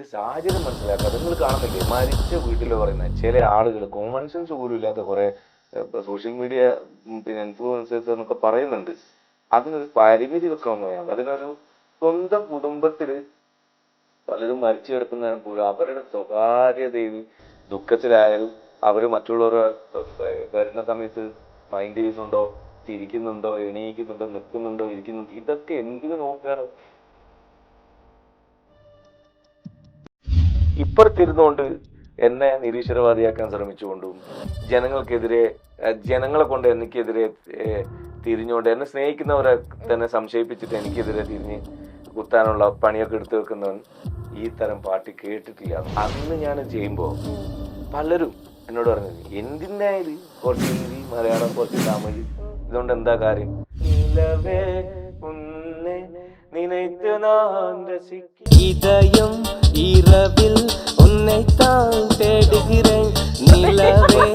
ഇത് സാഹചര്യം മനസ്സിലാക്കുക. നിങ്ങൾ കാണുന്നില്ലേ മരിച്ച വീട്ടിൽ പറയുന്ന ചില ആളുകൾ കോമൺ സെൻസ് പോലും ഇല്ലാത്ത കുറെ സോഷ്യൽ മീഡിയ പിന്നെ ഇൻഫ്ലുവൻസേഴ്സ് എന്നൊക്കെ പറയുന്നുണ്ട്. അതിനൊരു പരിമിതി വെക്കാൻ വേണം. അതിനൊരു സ്വന്തം കുടുംബത്തില് പലരും മരിച്ചു കിടക്കുന്ന പോലും അവരുടെ സ്വകാര്യതയിൽ ദുഃഖത്തിലായാലും അവർ മറ്റുള്ളവർ വരുന്ന സമയത്ത് മൈൻഡ് ചെയ്യുന്നുണ്ടോ, ചിരിക്കുന്നുണ്ടോ, എണീക്കുന്നുണ്ടോ, നിൽക്കുന്നുണ്ടോ, ഇരിക്കുന്നുണ്ടോ, ഇതൊക്കെ എന്തിനു നോക്കുകയാണ്? ഇപ്പുറത്തിരുന്നുകൊണ്ട് എന്നെ നിരീശ്വരവാദിയാക്കാൻ ശ്രമിച്ചുകൊണ്ടും ജനങ്ങൾക്കെതിരെ ജനങ്ങളെ കൊണ്ട് എനിക്കെതിരെ തിരിഞ്ഞുകൊണ്ട് എന്നെ സ്നേഹിക്കുന്നവരെ തന്നെ സംശയിപ്പിച്ചിട്ട് എനിക്കെതിരെ തിരിഞ്ഞ് കുത്താനുള്ള പണിയൊക്കെ എടുത്തു വെക്കുന്നവൻ ഈ തരം പാട്ട് കേട്ടിട്ടില്ല. അന്ന് ഞാൻ ചെയ്യുമ്പോൾ പലരും എന്നോട് പറഞ്ഞു, എന്തിനായാലും കുറച്ച് ഹിന്ദി, മലയാളം, കുറച്ച് തമിഴ്, ഇതുകൊണ്ട് എന്താ കാര്യം? നിലവേ ഉന്നെ നിனைத்து நான் இதயம் இரவில் உன்னைத்தான் தேடுகிறேன் நிலவே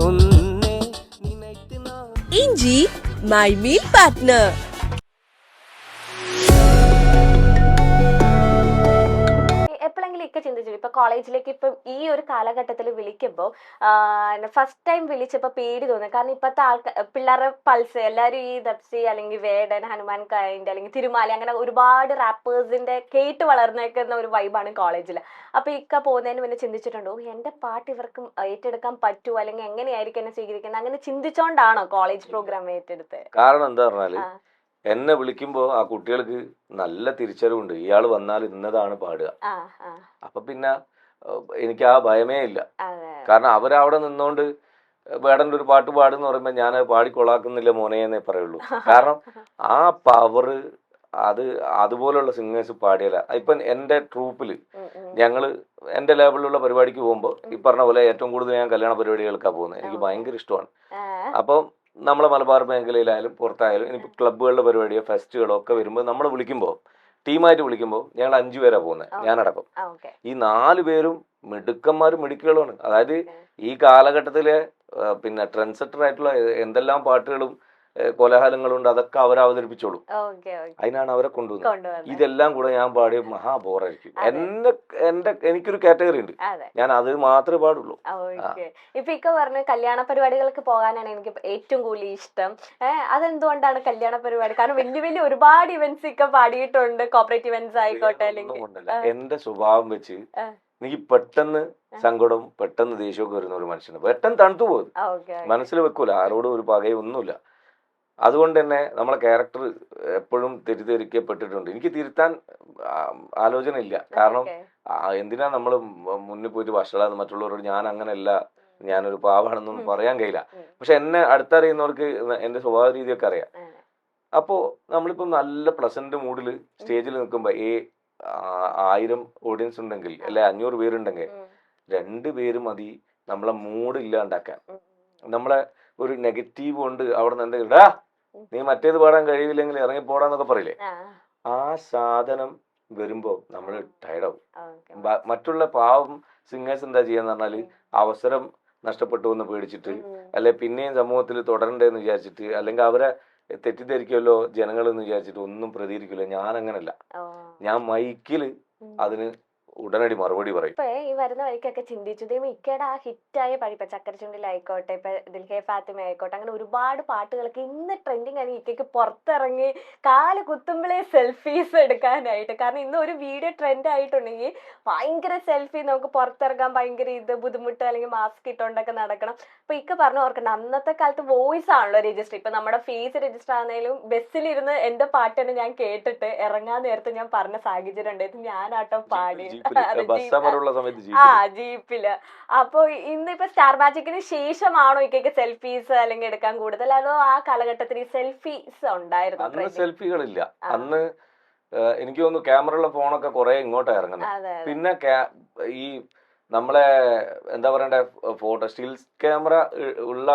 உன்னை நினைத்து நான் ഇഞ്ചി മൈ മീൽ പാർട്ട്ണർ. എപ്പോഴെങ്കിലും ഒക്കെ ചിന്തിച്ചു ഇപ്പൊ കോളേജിലേക്ക് ഇപ്പം ഈ ഒരു കാലഘട്ടത്തിൽ വിളിക്കുമ്പോൾ ഫസ്റ്റ് ടൈം വിളിച്ചപ്പോൾ പേടി തോന്നി. കാരണം ഇപ്പോഴത്തെ പിള്ളേരുടെ പൾസ് എല്ലാവരും ഈ ദപ്സി അല്ലെങ്കിൽ വേടൻ, ഹനുമാൻ കൈൻഡ് അല്ലെങ്കിൽ തിരുമാലി അങ്ങനെ ഒരുപാട് റാപ്പേഴ്സിന്റെ കേട്ട് വളർന്നേക്കുന്ന ഒരു വൈബാണ് കോളേജിൽ. അപ്പൊ ഇക്ക പോകുന്നതിന് മുന്നേ ചിന്തിച്ചിട്ടുണ്ടോ എന്റെ പാട്ട് ഇവർക്ക് ഏറ്റെടുക്കാൻ പറ്റുമോ, അല്ലെങ്കിൽ എങ്ങനെയായിരിക്കും എന്നെ സ്വീകരിക്കുന്നത്, അങ്ങനെ ചിന്തിച്ചോണ്ടാണോ കോളേജ് പ്രോഗ്രാം ഏറ്റെടുത്ത്? കാരണം എന്താ പറഞ്ഞാല് എന്നെ വിളിക്കുമ്പോ ആ കുട്ടികൾക്ക് നല്ല തിരിച്ചറിവുണ്ട്, ഇയാൾ വന്നാൽ ഇന്നതാണ് പാടുക. അപ്പൊ പിന്നെ എനിക്ക് ആ ഭയമേ ഇല്ല. കാരണം അവരവിടെ നിന്നോണ്ട് വേടന്റെ ഒരു പാട്ട് പാടുന്ന് പറയുമ്പോ ഞാൻ പാടിക്കൊള്ളാക്കുന്നില്ല മോനെന്നേ പറയുള്ളൂ. കാരണം ആ പവറ് അതുപോലുള്ള സിംഗേഴ്സ് പാടിയല്ല. ഇപ്പൊ എന്റെ ട്രൂപ്പില് ഞങ്ങള് എന്റെ ലേബിളിലുള്ള പരിപാടിക്ക് പോകുമ്പോ ഈ പറഞ്ഞ പോലെ ഏറ്റവും കൂടുതൽ ഞാൻ കല്യാണ പരിപാടികൾക്കാണ് പോകുന്നത്. എനിക്ക് ഭയങ്കര ഇഷ്ടമാണ്. അപ്പം നമ്മളെ മലബാർ മേഖലയിലായാലും പുറത്തായാലും ഇനിയിപ്പോൾ ക്ലബ്ബുകളുടെ പരിപാടിയോ ഫെസ്റ്റുകളോ ഒക്കെ വരുമ്പോൾ നമ്മൾ വിളിക്കുമ്പോൾ ടീമായിട്ട് വിളിക്കുമ്പോൾ ഞങ്ങൾ 5 പേരാണ് പോകുന്നത്, ഞാനടക്കം. ഈ 4 പേരും മിടുക്കന്മാരും മിടുക്കുകളുമാണ്. അതായത് ഈ കാലഘട്ടത്തിലെ പിന്നെ ട്രെൻഡ് സെറ്റർ ആയിട്ടുള്ള എന്തെല്ലാം പാട്ടുകളും കോലാഹലങ്ങളുണ്ട് അതൊക്കെ അവർ അവതരിപ്പിച്ചോളും. അതിനാണ് അവരെ കൊണ്ടുവന്നത്. ഇതെല്ലാം കൂടെ ഞാൻ പാടിയ മഹാ ബോറായിരിക്കും. എനിക്കൊരു കാറ്റഗറി ഉണ്ട്, ഞാൻ അത് മാത്രമേ പാടുള്ളൂ. ഇപ്പൊ ഇക്ക പറഞ്ഞു കല്യാണ പരിപാടികൾക്ക് പോകാനാണ് എനിക്ക് ഏറ്റവും കൂടുതൽ ഇഷ്ടം. അതെന്തുകൊണ്ടാണ് കല്യാണ പരിപാടി? കാരണം വലിയ വലിയ ഒരുപാട് ഇവന്റ്സ് ഇക്ക പാടിയിട്ടുണ്ട്, കോർപ്പറേറ്റ് ഇവന്റ്സ് ആയിക്കോട്ടെ. എന്റെ സ്വഭാവം വെച്ച് എനിക്ക് പെട്ടെന്ന് സങ്കടം, പെട്ടെന്ന് ദേഷ്യമൊക്കെ വരുന്ന ഒരു മനുഷ്യന് പെട്ടെന്ന് തണുത്തു പോകും, മനസ്സിൽ വെക്കൂല, ആരോടും ഒരു പകയൊന്നുമില്ല. അതുകൊണ്ട് തന്നെ നമ്മളെ ക്യാരക്ടർ എപ്പോഴും തെറ്റിദ്ധരിക്കപ്പെട്ടിട്ടുണ്ട്. എനിക്ക് തിരുത്താൻ ആലോചന ഇല്ല. കാരണം എന്തിനാ നമ്മൾ മുന്നിൽ പോയിട്ട് വഷളാന്ന് മറ്റുള്ളവരോട്. ഞാൻ അങ്ങനെയല്ല, ഞാനൊരു പാവാണെന്നൊന്നും പറയാൻ കഴിയില്ല. പക്ഷെ എന്നെ അടുത്തറിയുന്നവർക്ക് എന്റെ സ്വഭാവ രീതിയൊക്കെ അറിയാം. അപ്പോ നമ്മളിപ്പം നല്ല പ്ലസന്റ് മൂഡിൽ സ്റ്റേജിൽ നിൽക്കുമ്പോ 1000 ഓഡിയൻസ് ഉണ്ടെങ്കിൽ അല്ലെ 500 പേരുണ്ടെങ്കിൽ 2 പേര് മതി നമ്മളെ മൂഡ് ഇല്ലാണ്ടാക്കാൻ. നമ്മളെ ഒരു നെഗറ്റീവ് കൊണ്ട് അവിടെ നിന്ന് എന്തെങ്കിലും നീ മറ്റേത് പാടാൻ കഴിയില്ലെങ്കിൽ ഇറങ്ങിപ്പോടാന്നൊക്കെ പറയില്ലേ, ആ സാധനം വരുമ്പോ നമ്മൾ ടയർഡാവും. മറ്റുള്ള പാവം സിംഗേഴ്സ് എന്താ ചെയ്യാന്ന് പറഞ്ഞാല് അവസരം നഷ്ടപ്പെട്ടു എന്ന് പേടിച്ചിട്ട്, അല്ലെ പിന്നെയും സമൂഹത്തിൽ തുടരണ്ടേന്ന് വിചാരിച്ചിട്ട്, അല്ലെങ്കിൽ അവരെ തെറ്റിദ്ധരിക്കുമല്ലോ ജനങ്ങൾ എന്ന് വിചാരിച്ചിട്ട് ഒന്നും പ്രതികരിക്കില്ല. ഞാൻ അങ്ങനല്ല, ഞാൻ മൈക്കില് അതിന് ഉടനടി മറുപടി പറയും. ഇപ്പൊ ഈ വരുന്ന വഴിക്കൊക്കെ ചിന്തിച്ചു ഇക്കയുടെ ആ ഹിറ്റായ പാടി ഇപ്പൊ ചക്കരച്ചുണ്ടിലായിക്കോട്ടെ, ഇപ്പൊ ദിൽഹേ ഫാത്തിമ ആയിക്കോട്ടെ, അങ്ങനെ ഒരുപാട് പാട്ടുകളൊക്കെ ഇന്ന് ട്രെൻഡിങ് ആണ്. ഇക്കയ്ക്ക് പുറത്തിറങ്ങി കാല് കുത്തുമ്പോഴേ സെൽഫീസ് എടുക്കാനായിട്ട്. കാരണം ഇന്ന് ഒരു വീഡിയോ ട്രെൻഡ് ആയിട്ടുണ്ടെങ്കിൽ ഭയങ്കര സെൽഫി, നമുക്ക് പുറത്തിറങ്ങാൻ ഭയങ്കര ബുദ്ധിമുട്ട്, അല്ലെങ്കിൽ മാസ്ക് ഇട്ടുകൊണ്ടൊക്കെ നടക്കണം. അപ്പൊ ഇക്ക പറഞ്ഞു ഓർക്കണ്ട, അന്നത്തെ കാലത്ത് വോയിസ് ആണല്ലോ രജിസ്റ്റർ. ഇപ്പൊ നമ്മുടെ ഫേസ് രജിസ്റ്റർ ആണെങ്കിലും ബസ്സിലിരുന്ന് എന്റെ പാട്ട് തന്നെ ഞാൻ കേട്ടിട്ട് ഇറങ്ങാൻ നേരത്തെ ഞാൻ പറഞ്ഞ സാഹചര്യം ഉണ്ടായിരുന്നു. ഞാനാട്ടോ പാടി ജീപ്പില്. അപ്പൊ ഇന്നിപ്പോ സ്റ്റാർ മാജിക്കിന് ശേഷമാണോ ഇക്കൊക്കെ സെൽഫീസ് അല്ലെങ്കിൽ എടുക്കാൻ കൂടുതൽ, അതോ ആ കാലഘട്ടത്തിൽ ഈ സെൽഫീസ് ഉണ്ടായിരുന്നു? അന്ന് സെൽഫികളില്ല. അന്ന് എനിക്ക് തോന്നുന്നു ക്യാമറയുള്ള ഫോണൊക്കെ കുറെ ഇങ്ങോട്ടാ ഇറങ്ങുന്നത്. പിന്നെ ഈ നമ്മളെ എന്താ പറയണ്ടേ, ഫോട്ടോ സ്റ്റിൽസ് ക്യാമറ ഉള്ള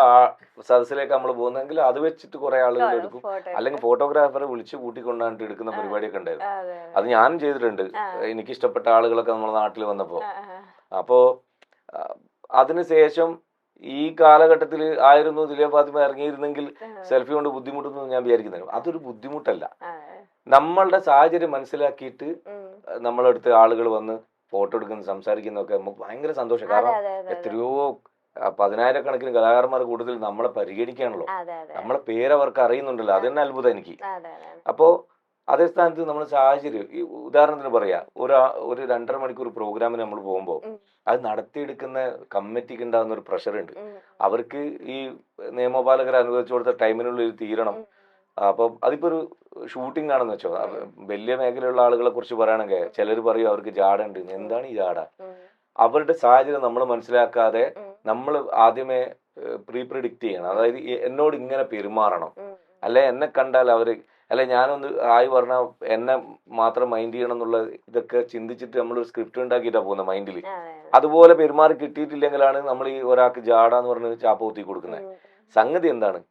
സദസ്സിലേക്ക് നമ്മൾ പോകുന്നെങ്കിൽ അത് വെച്ചിട്ട് കുറെ ആളുകൾ എടുക്കും, അല്ലെങ്കിൽ ഫോട്ടോഗ്രാഫറെ വിളിച്ച് കൂട്ടിക്കൊണ്ടാണ്ട് എടുക്കുന്ന പരിപാടിയൊക്കെ ഉണ്ടായിരുന്നു. അത് ഞാനും ചെയ്തിട്ടുണ്ട്, എനിക്കിഷ്ടപ്പെട്ട ആളുകളൊക്കെ നമ്മുടെ നാട്ടിൽ വന്നപ്പോ. അപ്പോ അതിനുശേഷം ഈ കാലഘട്ടത്തിൽ ആയിരുന്നു ദിൽഹേ ഫാത്തിമ ഇറങ്ങിയിരുന്നെങ്കിൽ സെൽഫി കൊണ്ട് ബുദ്ധിമുട്ടൊന്നും ഞാൻ വിചാരിക്കുന്നില്ല. അതൊരു ബുദ്ധിമുട്ടല്ല. നമ്മളുടെ സാഹചര്യം മനസ്സിലാക്കിയിട്ട് നമ്മളടുത്ത് ആളുകൾ വന്ന് ഫോട്ടോ എടുക്കുന്ന സംസാരിക്കുന്നതൊക്കെ നമുക്ക് ഭയങ്കര സന്തോഷം. കാരണം എത്രയോ 10,000-കണക്കിന് കലാകാരന്മാർ കൂടുതൽ നമ്മളെ പരിഗണിക്കുകയാണല്ലോ, നമ്മളെ പേരവർക്ക് അറിയുന്നുണ്ടല്ലോ, അത് തന്നെ അത്ഭുതം എനിക്ക്. അപ്പോൾ അതേ സ്ഥാനത്ത് നമ്മൾ സാഹചര്യം, ഈ ഉദാഹരണത്തിന് പറയാ, ഒരു 2.5 മണിക്കൂർ പ്രോഗ്രാമിന് നമ്മൾ പോകുമ്പോൾ അത് നടത്തിയെടുക്കുന്ന കമ്മിറ്റിക്ക് ഉണ്ടാകുന്ന ഒരു പ്രഷർ ഉണ്ട്. അവർക്ക് ഈ നിയമപാലകർ അനുവദിച്ചു കൊടുത്ത ടൈമിനുള്ളിൽ തീരണം. അപ്പം അതിപ്പോ ഒരു ഷൂട്ടിംഗ് ആണെന്ന് വെച്ചോ, വലിയ മേഖലയുള്ള ആളുകളെ കുറിച്ച് പറയുകയാണെങ്കിൽ ചിലർ പറയും അവർക്ക് ജാട ഉണ്ട്. എന്താണ് ഈ ജാട? അവരുടെ സാഹചര്യം നമ്മൾ മനസ്സിലാക്കാതെ നമ്മൾ ആദ്യമേ പ്രിഡിക്റ്റ് ചെയ്യണം. അതായത് എന്നോട് ഇങ്ങനെ പെരുമാറണം, അല്ലെ എന്നെ കണ്ടാൽ അവര്, അല്ലെ ഞാനൊന്ന് ആയി പറഞ്ഞാൽ എന്നെ മാത്രം മൈൻഡ് ചെയ്യണം എന്നുള്ള ഇതൊക്കെ ചിന്തിച്ചിട്ട് നമ്മൾ ഒരു സ്ക്രിപ്റ്റ് ഉണ്ടാക്കിയിട്ടാ പോകുന്നത് മൈൻഡിൽ. അതുപോലെ പെരുമാറി കിട്ടിയിട്ടില്ലെങ്കിലാണ് നമ്മൾ ഈ ഒരാൾക്ക് ജാട എന്ന് പറഞ്ഞ് ചാപ്പൂത്തി കൊടുക്കുന്നത്. സംഗതി എന്താണ്?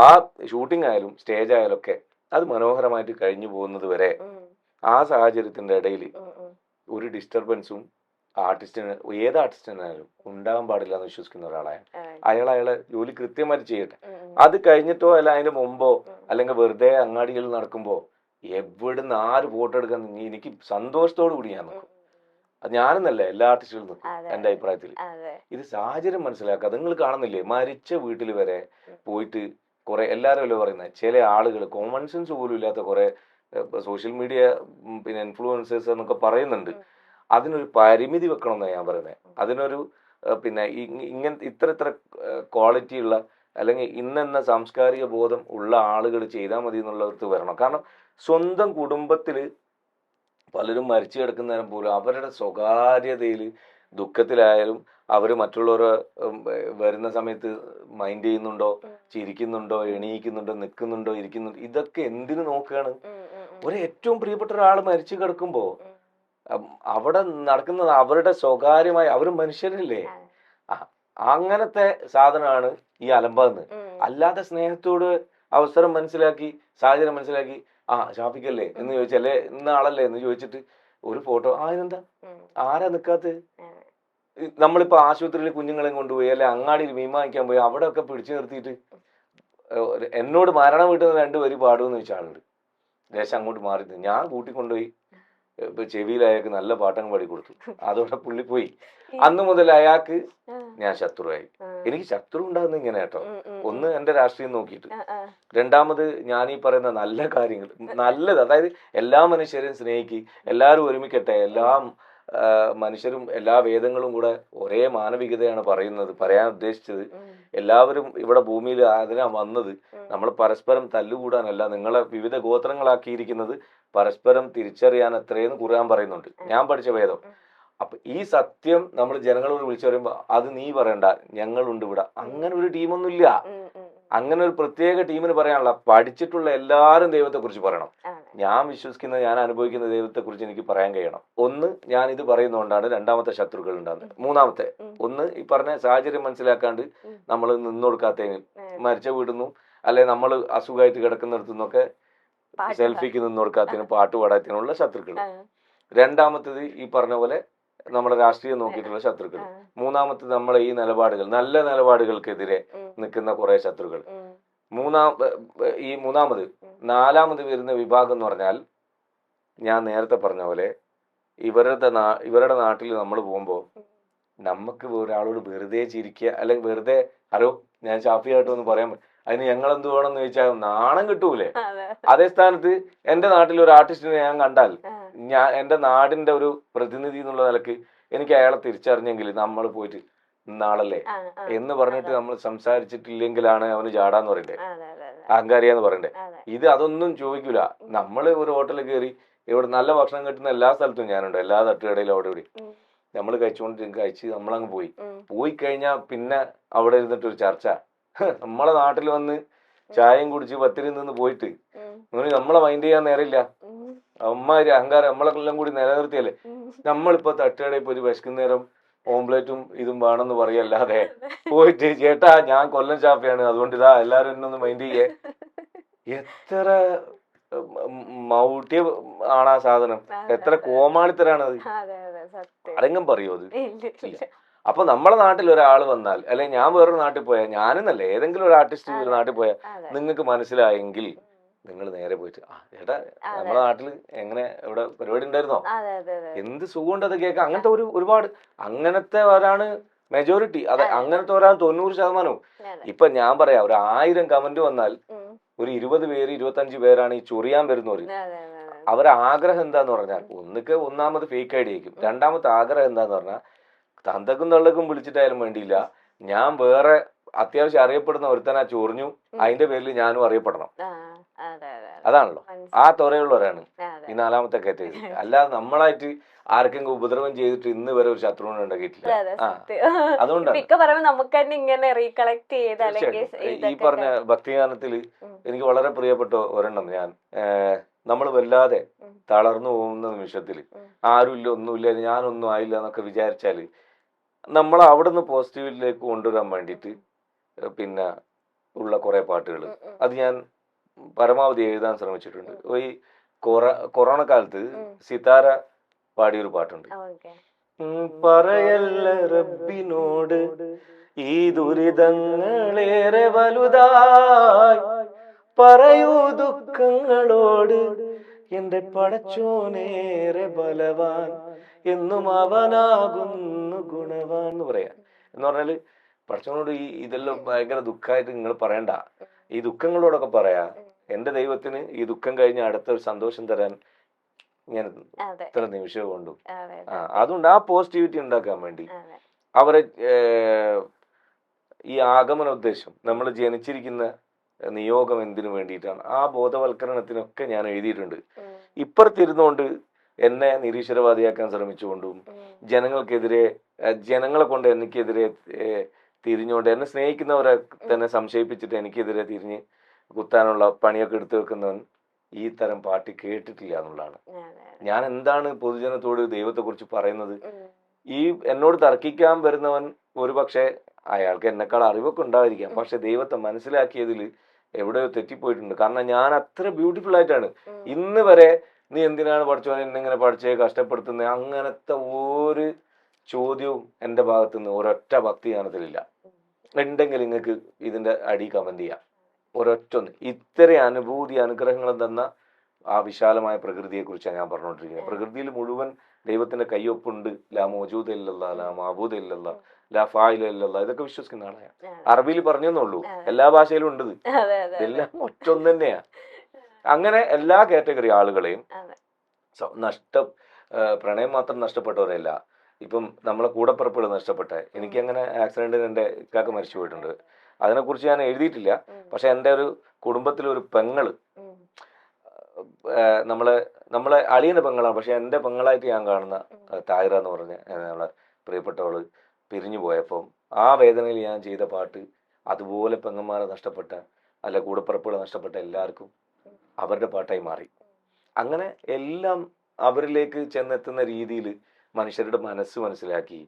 ആ ഷൂട്ടിംഗ് ആയാലും സ്റ്റേജ് ആയാലും ഒക്കെ അത് മനോഹരമായിട്ട് കഴിഞ്ഞു പോകുന്നത് വരെ ആ സാഹചര്യത്തിന്റെ ഇടയിൽ ഒരു ഡിസ്റ്റർബൻസും ആർട്ടിസ്റ്റിന്, ഏത് ആർട്ടിസ്റ്റിനായാലും ഉണ്ടാകാൻ പാടില്ല എന്ന് വിശ്വസിക്കുന്ന ഒരാളാണ്. അയാളെ ജോലി കൃത്യമായിട്ട് ചെയ്യട്ടെ. അത് കഴിഞ്ഞിട്ടോ അല്ല അതിന്റെ മുമ്പോ അല്ലെങ്കിൽ വെറുതെ അങ്ങാടികളിൽ നടക്കുമ്പോ എവിടുന്ന് ആര് ഫോട്ടോ എടുക്കാൻ എനിക്ക് സന്തോഷത്തോടു കൂടി ഞാൻ നിൽക്കും. അത് ഞാനെന്നല്ല, എല്ലാ ആർട്ടിസ്റ്റുകളും നിൽക്കും. എന്റെ അഭിപ്രായത്തിൽ ഇത് സാഹചര്യം മനസ്സിലാക്കുക. നിങ്ങൾ കാണുന്നില്ലേ, മരിച്ച വീട്ടിൽ വരെ പോയിട്ട് കുറെ, എല്ലാവരും അല്ലേ പറയുന്നത്, ചില ആളുകൾ കോമൺ സെൻസ് പോലും ഇല്ലാത്ത കുറെ സോഷ്യൽ മീഡിയ പിന്നെ ഇൻഫ്ലുവൻസേഴ്സ് എന്നൊക്കെ പറയുന്നുണ്ട്. അതിനൊരു പരിമിതി വെക്കണം എന്നാണ് ഞാൻ പറയുന്നത്. അതിനൊരു പിന്നെ ഇങ്ങനത്തെ ഇത്ര ക്വാളിറ്റി ഉള്ള അല്ലെങ്കിൽ ഇന്നെന്ന സാംസ്കാരിക ബോധം ഉള്ള ആളുകൾ ചെയ്താൽ മതി എന്നുള്ളവർക്ക് വരണം. കാരണം സ്വന്തം കുടുംബത്തിൽ പലരും മരിച്ചു കിടക്കുന്നതിനും പോലും അവരുടെ സ്വകാര്യതയിൽ ദുഃഖത്തിലായാലും അവർ മറ്റുള്ളവർ വരുന്ന സമയത്ത് മൈൻഡ് ചെയ്യുന്നുണ്ടോ, ചിരിക്കുന്നുണ്ടോ, എണീക്കുന്നുണ്ടോ, നിൽക്കുന്നുണ്ടോ, ഇരിക്കുന്നുണ്ടോ, ഇതൊക്കെ എന്തിനു നോക്കുകയാണ്? ഒരു ഏറ്റവും പ്രിയപ്പെട്ട ഒരാൾ മരിച്ചു കിടക്കുമ്പോ അവിടെ നടക്കുന്നത് അവരുടെ സ്വകാര്യമായ, അവർ മനുഷ്യരല്ലേ, അങ്ങനത്തെ സാധനമാണ് ഈ അലമ്പാന്ന്. അല്ലാതെ സ്നേഹത്തോട് അവസരം മനസ്സിലാക്കി, സാഹചര്യം മനസ്സിലാക്കി, ഷാഫിക്കല്ലേ എന്ന് ചോദിച്ചല്ലേ, ഇന്ന ആളല്ലേ എന്ന് ചോദിച്ചിട്ട് ഒരു ഫോട്ടോ, അതിനെന്താ, ആരാ നിക്കാത്ത? നമ്മളിപ്പോ ആശുപത്രിയിൽ കുഞ്ഞുങ്ങളെയും കൊണ്ടുപോയി, അല്ലെ അങ്ങാടിയിൽ മീൻ വാങ്ങിക്കാൻ പോയി, അവിടെ ഒക്കെ പിടിച്ചു നിർത്തിയിട്ട് എന്നോട് മരണം വീട്ടുന്ന 2 വരി പാടുമെന്ന് ചോദിച്ച ആളുണ്ട്. ദേശം അങ്ങോട്ട് മാറി, ഞാൻ കൂട്ടിക്കൊണ്ടുപോയി ഇപ്പൊ ചെവിയിൽ അയാൾക്ക് നല്ല പാട്ടങ്ങൾ പാടി കൊടുത്തു. അതോടെ പുള്ളി പോയി. അന്ന് മുതൽ അയാൾക്ക് ഞാൻ ശത്രുവായി. എനിക്ക് ശത്രു ഉണ്ടാകുന്ന ഇങ്ങനെ കേട്ടോ, ഒന്ന് എന്റെ രാഷ്ട്രീയം നോക്കിയിട്ട്, രണ്ടാമത് ഞാൻ ഈ പറയുന്ന നല്ല കാര്യങ്ങൾ, നല്ലത്, അതായത് എല്ലാ മനുഷ്യരെയും സ്നേഹിക്കി, എല്ലാവരും ഒരുമിക്കട്ടെ, എല്ലാ മനുഷ്യരും എല്ലാ വേദങ്ങളും കൂടെ ഒരേ മാനവികതയാണ് പറയാൻ ഉദ്ദേശിച്ചത്. എല്ലാവരും ഇവിടെ ഭൂമിയിൽ അതിനാ വന്നത്. നമ്മൾ പരസ്പരം തല്ലുകൂടാനല്ല, നിങ്ങളെ വിവിധ ഗോത്രങ്ങളാക്കിയിരിക്കുന്നത് പരസ്പരം തിരിച്ചറിയാൻ എത്രയെന്ന് ഖുർആൻ പറയുന്നുണ്ട്, ഞാൻ പഠിച്ച വേദം. അപ്പൊ ഈ സത്യം നമ്മൾ ജനങ്ങളോട് വിളിച്ചു പറയുമ്പോ അത് നീ പറയണ്ട, ഞങ്ങളുണ്ട് ഇവിടെ. അങ്ങനെ ഒരു ടീമൊന്നുമില്ല. അങ്ങനെ ഒരു പ്രത്യേക ടീമിന് പറയാനുള്ള, പഠിച്ചിട്ടുള്ള എല്ലാവരും ദൈവത്തെ കുറിച്ച് പറയണം. ഞാൻ വിശ്വസിക്കുന്ന, ഞാൻ അനുഭവിക്കുന്ന ദൈവത്തെ കുറിച്ച് എനിക്ക് പറയാൻ കഴിയണം. ഒന്ന്, ഞാൻ ഇത് പറയുന്നതുകൊണ്ടാണ് രണ്ടാമത്തെ ശത്രുക്കൾ ഉണ്ടാകുന്നത്. മൂന്നാമത്തെ ഒന്ന്, ഈ പറഞ്ഞ സാഹചര്യം മനസ്സിലാക്കാണ്ട് നമ്മൾ നിന്നൊടുക്കാത്തതിന്, മരിച്ച വീടുന്നു അല്ലെ നമ്മൾ അസുഖമായിട്ട് കിടക്കുന്നിടത്തുനിന്നൊക്കെ സെൽഫിക്ക് നിന്നൊടുക്കാത്തതിനും പാട്ട് പാടാത്തതിനുള്ള ശത്രുക്കൾ. രണ്ടാമത്തത് ഈ പറഞ്ഞ പോലെ നമ്മുടെ രാഷ്ട്രീയം നോക്കിയിട്ടുള്ള ശത്രുക്കൾ. മൂന്നാമത്തത് നമ്മളെ ഈ നിലപാടുകൾ, നല്ല നിലപാടുകൾക്കെതിരെ നിൽക്കുന്ന കുറെ ശത്രുക്കൾ. മൂന്നാമത് നാലാമത് വരുന്ന വിഭാഗം എന്ന് പറഞ്ഞാൽ, ഞാൻ നേരത്തെ പറഞ്ഞ പോലെ ഇവരുടെ നാട്ടിൽ നമ്മൾ പോകുമ്പോൾ നമുക്ക് ഒരാളോട് വെറുതെ ചിരിക്കുക, അല്ലെങ്കിൽ വെറുതെ ഹലോ ഞാൻ ഷാഫിയായിട്ടോ എന്ന് പറയാൻ, അതിന് ഞങ്ങൾ എന്ത് വേണമെന്ന് ചോദിച്ചാൽ നാണം കിട്ടൂലേ? അതേ സ്ഥാനത്ത് എന്റെ നാട്ടിൽ ഒരു ആർട്ടിസ്റ്റിനെ ഞാൻ കണ്ടാൽ, ഞാൻ എന്റെ നാടിന്റെ ഒരു പ്രതിനിധി എന്നുള്ള നിലക്ക് എനിക്ക് അയാളെ തിരിച്ചറിഞ്ഞെങ്കിൽ നമ്മൾ പോയിട്ട് നാളല്ലേ എന്ന് പറഞ്ഞിട്ട് നമ്മൾ സംസാരിച്ചിട്ടില്ലെങ്കിലാണ് അവന് ജാടാന്ന് പറയണ്ടേ, അഹങ്കാരിയാന്ന് പറയണ്ടേ. ഇത് അതൊന്നും ചോദിക്കൂല. നമ്മള് ഒരു ഹോട്ടലിൽ കയറി, ഇവിടെ നല്ല ഭക്ഷണം കിട്ടുന്ന എല്ലാ സ്ഥലത്തും ഞാനുണ്ട്, എല്ലാ തട്ടുകടയിലും അവിടെ ഇവിടെ നമ്മൾ കഴിച്ച് നമ്മളങ്ങ് പോയി കഴിഞ്ഞാൽ പിന്നെ അവിടെ ഇരുന്നിട്ടൊരു ചർച്ച. നമ്മളെ നാട്ടിൽ വന്ന് ചായയും കുടിച്ച് പത്തിരി നിന്ന് പോയിട്ട് നമ്മളെ മൈൻഡ് ചെയ്യാൻ നേരമില്ല. അമ്മാതിരി അഹങ്കാരം നമ്മളെല്ലാം കൂടി നിലനിർത്തിയല്ലേ. നമ്മളിപ്പോ തട്ടുകടയിൽ പോയി വിശക്കുന്നേരം ഓംപ്ലേറ്റും ഇതും വേണമെന്ന് പറയല്ലാതെ പോയിട്ട് ചേട്ടാ ഞാൻ കൊല്ലം ഷാഫിയാണ്, അതുകൊണ്ട് ഇതാ എല്ലാരും എന്നൊന്ന് മൈൻഡ് ചെയ്യേ. എത്ര മൗഢ്യ ആണ് ആ സാധനം, എത്ര കോമാളിത്തരാണത്. ആരെങ്കിലും പറയോ അത്? അപ്പൊ നമ്മളെ നാട്ടിൽ ഒരാൾ വന്നാൽ, അല്ലെങ്കിൽ ഞാൻ വേറൊരു നാട്ടിൽ പോയാൽ, ഞാനെന്നല്ല ഏതെങ്കിലും ഒരു ആർട്ടിസ്റ്റ് ഒരു നാട്ടിൽ പോയാൽ നിങ്ങൾക്ക് മനസ്സിലായെങ്കിൽ നിങ്ങൾ നേരെ പോയിട്ട് ചേട്ടാ നമ്മുടെ നാട്ടില് എങ്ങനെ ഇവിടെ പരിപാടി ഉണ്ടായിരുന്നോ, എന്ത് സുഖമുണ്ട് അത് കേൾക്കാം. അങ്ങനത്തെ ഒരുപാട് അങ്ങനത്തെ ഒരാണ് മെജോറിറ്റി. അത് അങ്ങനത്തെ ഒരാൾ 90%. ഇപ്പൊ ഞാൻ പറയാം, ഒരു 1000 കമന്റ് വന്നാൽ ഒരു 20 പേര് 25 പേരാണ് ഈ ചൊറിയാൻ വരുന്നവര്. അവരെ ആഗ്രഹം എന്താന്ന് പറഞ്ഞാൽ ഒന്നാമത് ഫേക്ക് ഐഡി ആയിരിക്കും. രണ്ടാമത്തെ ആഗ്രഹം എന്താന്ന് പറഞ്ഞാൽ തന്തക്കും തള്ളക്കും വിളിച്ചിട്ടായാലും വേണ്ടിയില്ല, ഞാൻ വേറെ അത്യാവശ്യം അറിയപ്പെടുന്ന ഒരുത്തനാ ചൊറിഞ്ഞു, അതിന്റെ പേരിൽ ഞാനും അറിയപ്പെടണം. അതാണല്ലോ ആ തൊരയുള്ളവരാണ് ഈ 4ാമത്തെ കാറ്റഗറി. അല്ലാതെ നമ്മളായിട്ട് ആർക്കെങ്കിലും ഉപദ്രവം ചെയ്തിട്ട് ഇന്ന് വരെ ഒരു ശത്രുവിനെ ഉണ്ടാക്കിയിട്ടില്ല. അതുകൊണ്ടാണ് ഈ പറഞ്ഞ ഭക്തിഗാനത്തില് എനിക്ക് വളരെ പ്രിയപ്പെട്ട ഒരെണ്ണം, നമ്മൾ വല്ലാതെ തളർന്നു പോകുന്ന നിമിഷത്തില് ആരുമില്ല ഒന്നുമില്ല ഞാനൊന്നും ആയില്ല എന്നൊക്കെ വിചാരിച്ചാല് നമ്മൾ അവിടുന്ന് പോസിറ്റീവിലേക്ക് കൊണ്ടുവരാൻ വേണ്ടിയിട്ട് പിന്നെ ഉള്ള കുറെ പാട്ടുകൾ അത് ഞാൻ പരമാവധി എഴുതാൻ ശ്രമിച്ചിട്ടുണ്ട്. ഈ കൊറോണ കാലത്ത് സിതാര പാടിയൊരു പാട്ടുണ്ട്, പറയല്ല റബ്ബിനോട് ഈ ദുരിതങ്ങളേറെ വലുതായി, പറയൂ ദുഃഖങ്ങളോട് എന്റെ പടച്ചോനേറെ ബലവാൻ, എന്നും അവനാകുന്നു ഗുണവാൻ എന്ന് പറയാ. എന്ന് പറഞ്ഞാല് പടച്ചോനോട് ഇതെല്ലാം ഭയങ്കര ദുഃഖമായിട്ട് നിങ്ങൾ പറയണ്ട, ഈ ദുഃഖങ്ങളോടൊക്കെ പറയാ, എന്റെ ദൈവത്തിന് ഈ ദുഃഖം കഴിഞ്ഞ് അടുത്ത ഒരു സന്തോഷം തരാൻ ഞാൻ ഇത്ര നിമിഷം കൊണ്ടു. അതുകൊണ്ട് ആ പോസിറ്റിവിറ്റി ഉണ്ടാക്കാൻ വേണ്ടി അവരെ ഈ ആഗമന ഉദ്ദേശം നമ്മൾ ജനിച്ചിരിക്കുന്ന നിയോഗം എന്തിനു വേണ്ടിയിട്ടാണ്, ആ ബോധവൽക്കരണത്തിനൊക്കെ ഞാൻ എഴുതിയിട്ടുണ്ട്. ഇപ്പുറത്തിരുന്നുകൊണ്ട് എന്നെ നിരീശ്വരവാദിയാക്കാൻ ശ്രമിച്ചുകൊണ്ടും ജനങ്ങളെ കൊണ്ട് എനിക്കെതിരെ തിരിഞ്ഞുകൊണ്ട് എന്നെ സ്നേഹിക്കുന്നവരെ തന്നെ സംശയിപ്പിച്ചിട്ട് എനിക്കെതിരെ തിരിഞ്ഞ് കുത്താനുള്ള പണിയൊക്കെ എടുത്തു വെക്കുന്നവൻ ഈ തരം പാട്ട് കേട്ടിട്ടില്ല എന്നുള്ളതാണ്. ഞാൻ എന്താണ് പൊതുജനത്തോട് ദൈവത്തെ കുറിച്ച് പറയുന്നത്? ഈ എന്നോട് തർക്കിക്കാൻ വരുന്നവൻ ഒരുപക്ഷെ അയാൾക്ക് എന്നെക്കാൾ അറിവൊക്കെ ഉണ്ടായിരിക്കാം, പക്ഷെ ദൈവത്തെ മനസ്സിലാക്കിയതിൽ എവിടെയോ തെറ്റിപ്പോയിട്ടുണ്ട്. കാരണം ഞാൻ അത്ര ബ്യൂട്ടിഫുൾ ആയിട്ടാണ് ഇന്ന് വരെ നീ എന്തിനാണ് പഠിച്ചോനെ എന്നെങ്ങനെ പഠിച്ചേ കഷ്ടപ്പെടുത്തുന്നത്, അങ്ങനത്തെ ഒരു ചോദ്യവും എൻ്റെ ഭാഗത്തുനിന്ന് ഒരൊറ്റ ഭക്തിഗാനത്തിലില്ല. ഉണ്ടെങ്കിൽ നിങ്ങൾക്ക് ഇതിന്റെ അടി കമന്റ് ചെയ്യാം. ഒരൊറ്റൊന്ന് ഇത്ര അനുഭൂതി അനുഗ്രഹങ്ങളും തന്ന ആ വിശാലമായ പ്രകൃതിയെ കുറിച്ചാണ് ഞാൻ പറഞ്ഞുകൊണ്ടിരിക്കുന്നത്. പ്രകൃതിയിൽ മുഴുവൻ ദൈവത്തിന്റെ കയ്യൊപ്പുണ്ട്. ലാ മൗജൂദ ഇല്ലല്ലാഹ്, ലാ മഅബൂദ ഇല്ലല്ലാഹ്, ലാ ഫായില ഇല്ലല്ലാഹ്. ഇതൊക്കെ വിശ്വസിക്കുന്ന ആളാണ്. അറബിയിൽ പറഞ്ഞെന്നുള്ളൂ, എല്ലാ ഭാഷയിലും ഉണ്ട്. എല്ലാം ഒറ്റൊന്നു തന്നെയാ. അങ്ങനെ എല്ലാ കാറ്റഗറി ആളുകളെയും പ്രണയം മാത്രം നഷ്ടപ്പെട്ടവരല്ല. ഇപ്പം നമ്മളെ കൂടപ്പിറപ്പുകൾ നഷ്ടപ്പെട്ട, എനിക്ക് ആക്സിഡന്റിന് എൻ്റെ ഇക്കാക്ക് മരിച്ചു പോയിട്ടുണ്ട്. അതിനെക്കുറിച്ച് ഞാൻ എഴുതിയിട്ടില്ല. പക്ഷെ എൻ്റെ ഒരു കുടുംബത്തിലൊരു പെങ്ങള്, നമ്മളെ അളിയന്റെ പെങ്ങളാണ്, പക്ഷെ എൻ്റെ പെങ്ങളായിട്ട് ഞാൻ കാണുന്ന താഹിറ എന്ന് പറഞ്ഞ നമ്മളെ പ്രിയപ്പെട്ടവള് പിരിഞ്ഞു പോയപ്പം ആ വേദനയിൽ ഞാൻ ചെയ്ത പാട്ട് അതുപോലെ പെങ്ങന്മാരെ നഷ്ടപ്പെട്ട അല്ല കൂടപ്പിറപ്പുകൾ നഷ്ടപ്പെട്ട എല്ലാവർക്കും അവരുടെ പാട്ടായി മാറി. അങ്ങനെ എല്ലാം അവരിലേക്ക് ചെന്നെത്തുന്ന രീതിയിൽ മനുഷ്യരുടെ മനസ്സ് മനസ്സിലാക്കി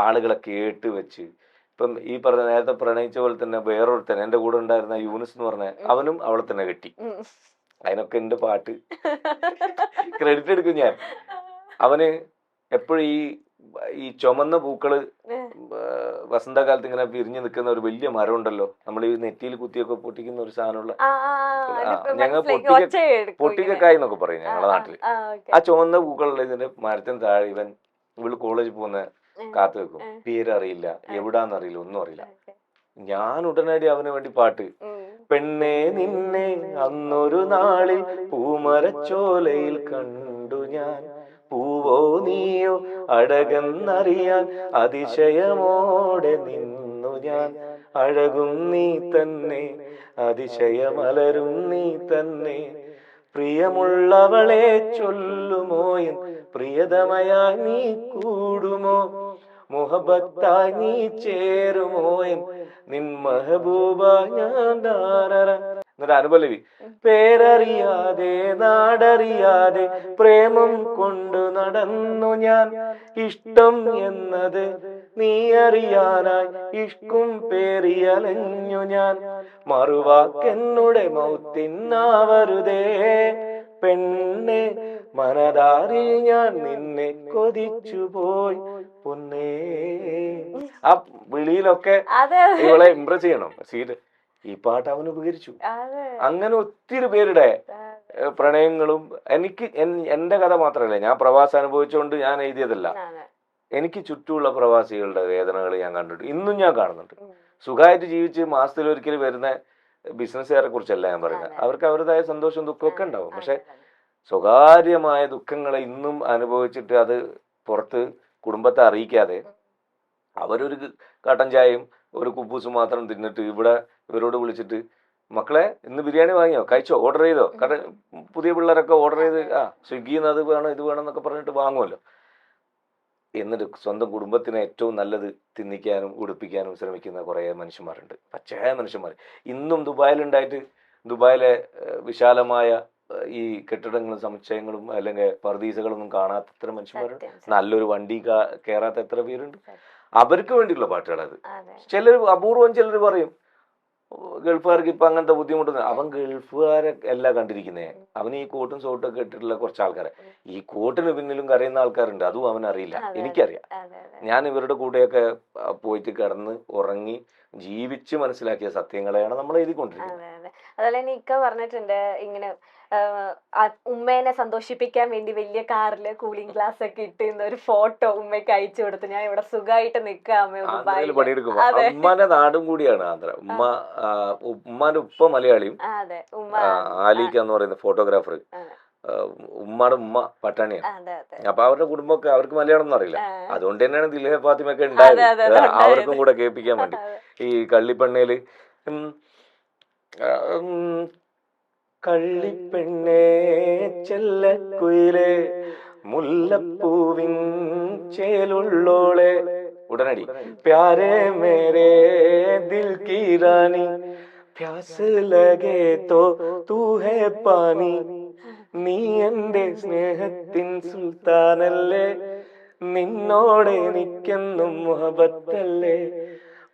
ആളുകളെ കേട്ട് വെച്ച്, ഇപ്പം ഈ പറഞ്ഞ നേരത്തെ പ്രണയിച്ച പോലെ തന്നെ വേറൊരുത്തൻ എൻ്റെ കൂടെ ഉണ്ടായിരുന്ന യൂനിസ് എന്ന് പറഞ്ഞ അവനും അവളെ തന്നെ കെട്ടി. അതിനൊക്കെ എൻ്റെ പാട്ട് ക്രെഡിറ്റ് എടുക്കും ഞാൻ. അവന് എപ്പോഴും ഈ ചുമന്ന പൂക്കള് വസന്തകാലത്ത് ഇങ്ങനെ വിരിഞ്ഞു നിൽക്കുന്ന ഒരു വലിയ മരം ഉണ്ടല്ലോ, നമ്മൾ ഈ നെറ്റിയിൽ കുത്തിയൊക്കെ പൊട്ടിക്കുന്ന ഒരു സാധനമുള്ള, ഞങ്ങൾ പൊട്ടിക്കായി എന്നൊക്കെ പറയും ഞങ്ങളുടെ നാട്ടില്. ആ ചുവന്ന പൂക്കളുള്ള ഇതിന്റെ മരത്തിന് താഴെ ഇവള് കോളേജിൽ പോകുന്ന കാത്തു വെക്കും. പേരറിയില്ല, എവിടാന്നറിയില്ല, ഒന്നും അറിയില്ല. ഞാൻ ഉടനടി അവന് വേണ്ടി പാട്ട്, പെണ്ണെ നിന്നെ അന്നൊരു നാളിൽ പൂമരച്ചോലയിൽ കണ്ടു ഞാൻ, പൂവോ നീയോ അഴകെന്നറിയാൻ അതിശയമോടെ നിന്നു ഞാൻ, അഴകും നീ തന്നെ അതിശയമലരും നീ തന്നെ, പ്രിയമുള്ളവളെ ചൊല്ലുമോ എൻ പ്രിയതമയായി നീ കൂടുമോ, മുഹബത്തായി നീ ചേരുമോ എൻ നിൻ മെഹബൂബ ഞാൻ ദാരറ. എന്നിട്ട് അനുപല്ലവി, പേരറിയാതെ നാടറിയാതെ പ്രേമം കൊണ്ടു നടന്നു ഞാൻ, ഇഷ്ടം എന്നത് നീ അറിയാനായി ഇഷ്കും പേറിയലഞ്ഞു ഞാൻ, മറുവാക്കെന്നുടെ മൗത്തിന്നാവരുതേ പെണ്ണെ, മനതാരിൽ ഞാൻ നിന്നെ കൊതിച്ചു പോയി പൊന്നേ. ആ വിളിയിലൊക്കെ ഇവളെ ഇംപ്രസ് ചെയ്യണം. സീറ്റ് ഈ പാട്ട് അവന് ഉപകരിച്ചു. അങ്ങനെ ഒത്തിരി പേരുടെ പ്രണയങ്ങളും എനിക്ക് എന്റെ കഥ മാത്രമല്ല, ഞാൻ പ്രവാസം അനുഭവിച്ചുകൊണ്ട് ഞാൻ എഴുതിയതല്ല. എനിക്ക് ചുറ്റുമുള്ള പ്രവാസികളുടെ വേദനകൾ ഞാൻ കണ്ടിട്ട് ഇന്നും ഞാൻ കാണുന്നുണ്ട്. സുഖമായിട്ട് ജീവിച്ച് മാസത്തിലൊരിക്കൽ വരുന്ന ബിസിനസ്സുകാരെ കുറിച്ചല്ല ഞാൻ പറയുന്നത്. അവർക്ക് അവരുടേതായ സന്തോഷവും ദുഃഖമൊക്കെ ഉണ്ടാവും. പക്ഷെ സ്വകാര്യമായ ദുഃഖങ്ങളെ ഇന്നും അനുഭവിച്ചിട്ട് അത് പുറത്ത് കുടുംബത്തെ അറിയിക്കാതെ അവരൊരു കട്ടൻ ചായയും ഒരു കുബൂസും മാത്രം തിന്നിട്ട് ഇവിടെ ഇവരോട് വിളിച്ചിട്ട് മക്കളെ ഇന്ന് ബിരിയാണി വാങ്ങിയോ, കഴിച്ചോ, ഓർഡർ ചെയ്തോ, കാരണം പുതിയ പിള്ളേരൊക്കെ ഓർഡർ ചെയ്ത് സ്വിഗ്ഗിന്ന് അത് വേണം ഇത് വേണം എന്നൊക്കെ പറഞ്ഞിട്ട് വാങ്ങുമല്ലോ. എന്നിട്ട് സ്വന്തം കുടുംബത്തിന് ഏറ്റവും നല്ലത് തിന്നിക്കാനും ഉടുപ്പിക്കാനും ശ്രമിക്കുന്ന കുറേ മനുഷ്യന്മാരുണ്ട്, പച്ചയായ മനുഷ്യന്മാർ. ഇന്നും ദുബായിലുണ്ടായിട്ട് ദുബായിലെ വിശാലമായ ഈ കെട്ടിടങ്ങളും സമുച്ചയങ്ങളും അല്ലെങ്കിൽ പർദീസകളൊന്നും കാണാത്ത എത്ര മനുഷ്യന്മാരുണ്ട്. നല്ലൊരു വണ്ടി കയറാത്ത എത്ര പേരുണ്ട്. അവർക്ക് വേണ്ടിയുള്ള പാട്ടുകളത്. ചിലർ അപൂർവം ചിലർ പറയും ഗൾഫുകാർക്ക് ഇപ്പൊ അങ്ങനത്തെ ബുദ്ധിമുട്ടൊന്നും. അവൻ ഗൾഫുകാരെ അല്ല കണ്ടിരിക്കുന്നേ, അവന് ഈ കോട്ടും സോട്ടും ഒക്കെ ഇട്ടിട്ടുള്ള കുറച്ച് ആൾക്കാരെ. ഈ കോട്ടിന് പിന്നിലും കരയുന്ന ആൾക്കാരുണ്ട്, അതും അവനറിയില്ല. എനിക്കറിയാം. ഞാൻ ഇവരുടെ കൂടെയൊക്കെ പോയിട്ട് കിടന്ന് ഉറങ്ങി ജീവിച്ച് മനസ്സിലാക്കിയ സത്യങ്ങളെയാണ് നമ്മൾ എഴുതിക്കൊണ്ടിരിക്കുന്നത്. അതുപോലെ തന്നെ ഇക്ക പറഞ്ഞിട്ടുണ്ട് ഇങ്ങനെ ഉമ്മേനെ സന്തോഷിപ്പിക്കാൻ വേണ്ടി വലിയ കാറില് കൂളിംഗ് ഗ്ലാസ് ഒക്കെ ഇട്ട് ഒരു ഫോട്ടോ ഉമ്മയ്ക്ക് അയച്ചു കൊടുത്തു. ഞാൻ ഇവിടെ സുഖമായിട്ട് നിൽക്കാം. ഉമ്മാന്റെ നാടും കൂടിയാണ് ആന്ധ്ര. ഉമ്മാന്റെ ഉപ്പ മലയാളിയും ആലിക്ക എന്ന് പറയുന്ന ഫോട്ടോഗ്രാഫർ, ഉമ്മയുടെ ഉമ്മ പട്ടാണിയാണ്. അപ്പൊ അവരുടെ കുടുംബമൊക്കെ അവർക്ക് മലയാളം ഒന്നും അറിയില്ല. അതുകൊണ്ട് തന്നെയാണ് ദിൽഹ ഫാത്തിമയൊക്കെ ഉണ്ടായത്, അവർക്കും കൂടെ കേൾപ്പിക്കാൻ വേണ്ടി. ഈ കള്ളിപ്പെണ്ണയില് കള്ളിപ്പെണ്ണേ ചെല്ലക്കുയിലെ മുല്ലപ്പൂവിൻ ചേലുള്ളോളെ, ഉടനടി പ്യാരേ മേരേ ദിൽ കി റാണി പ്യാസ് ലഗേ തോ തൂ ഹേ പാനി, നീ എന്റെ സ്നേഹത്തിൻ സുൽത്താനല്ലേ, നിന്നോടെ എനിക്കെന്നും മുഹബത്തല്ലേ,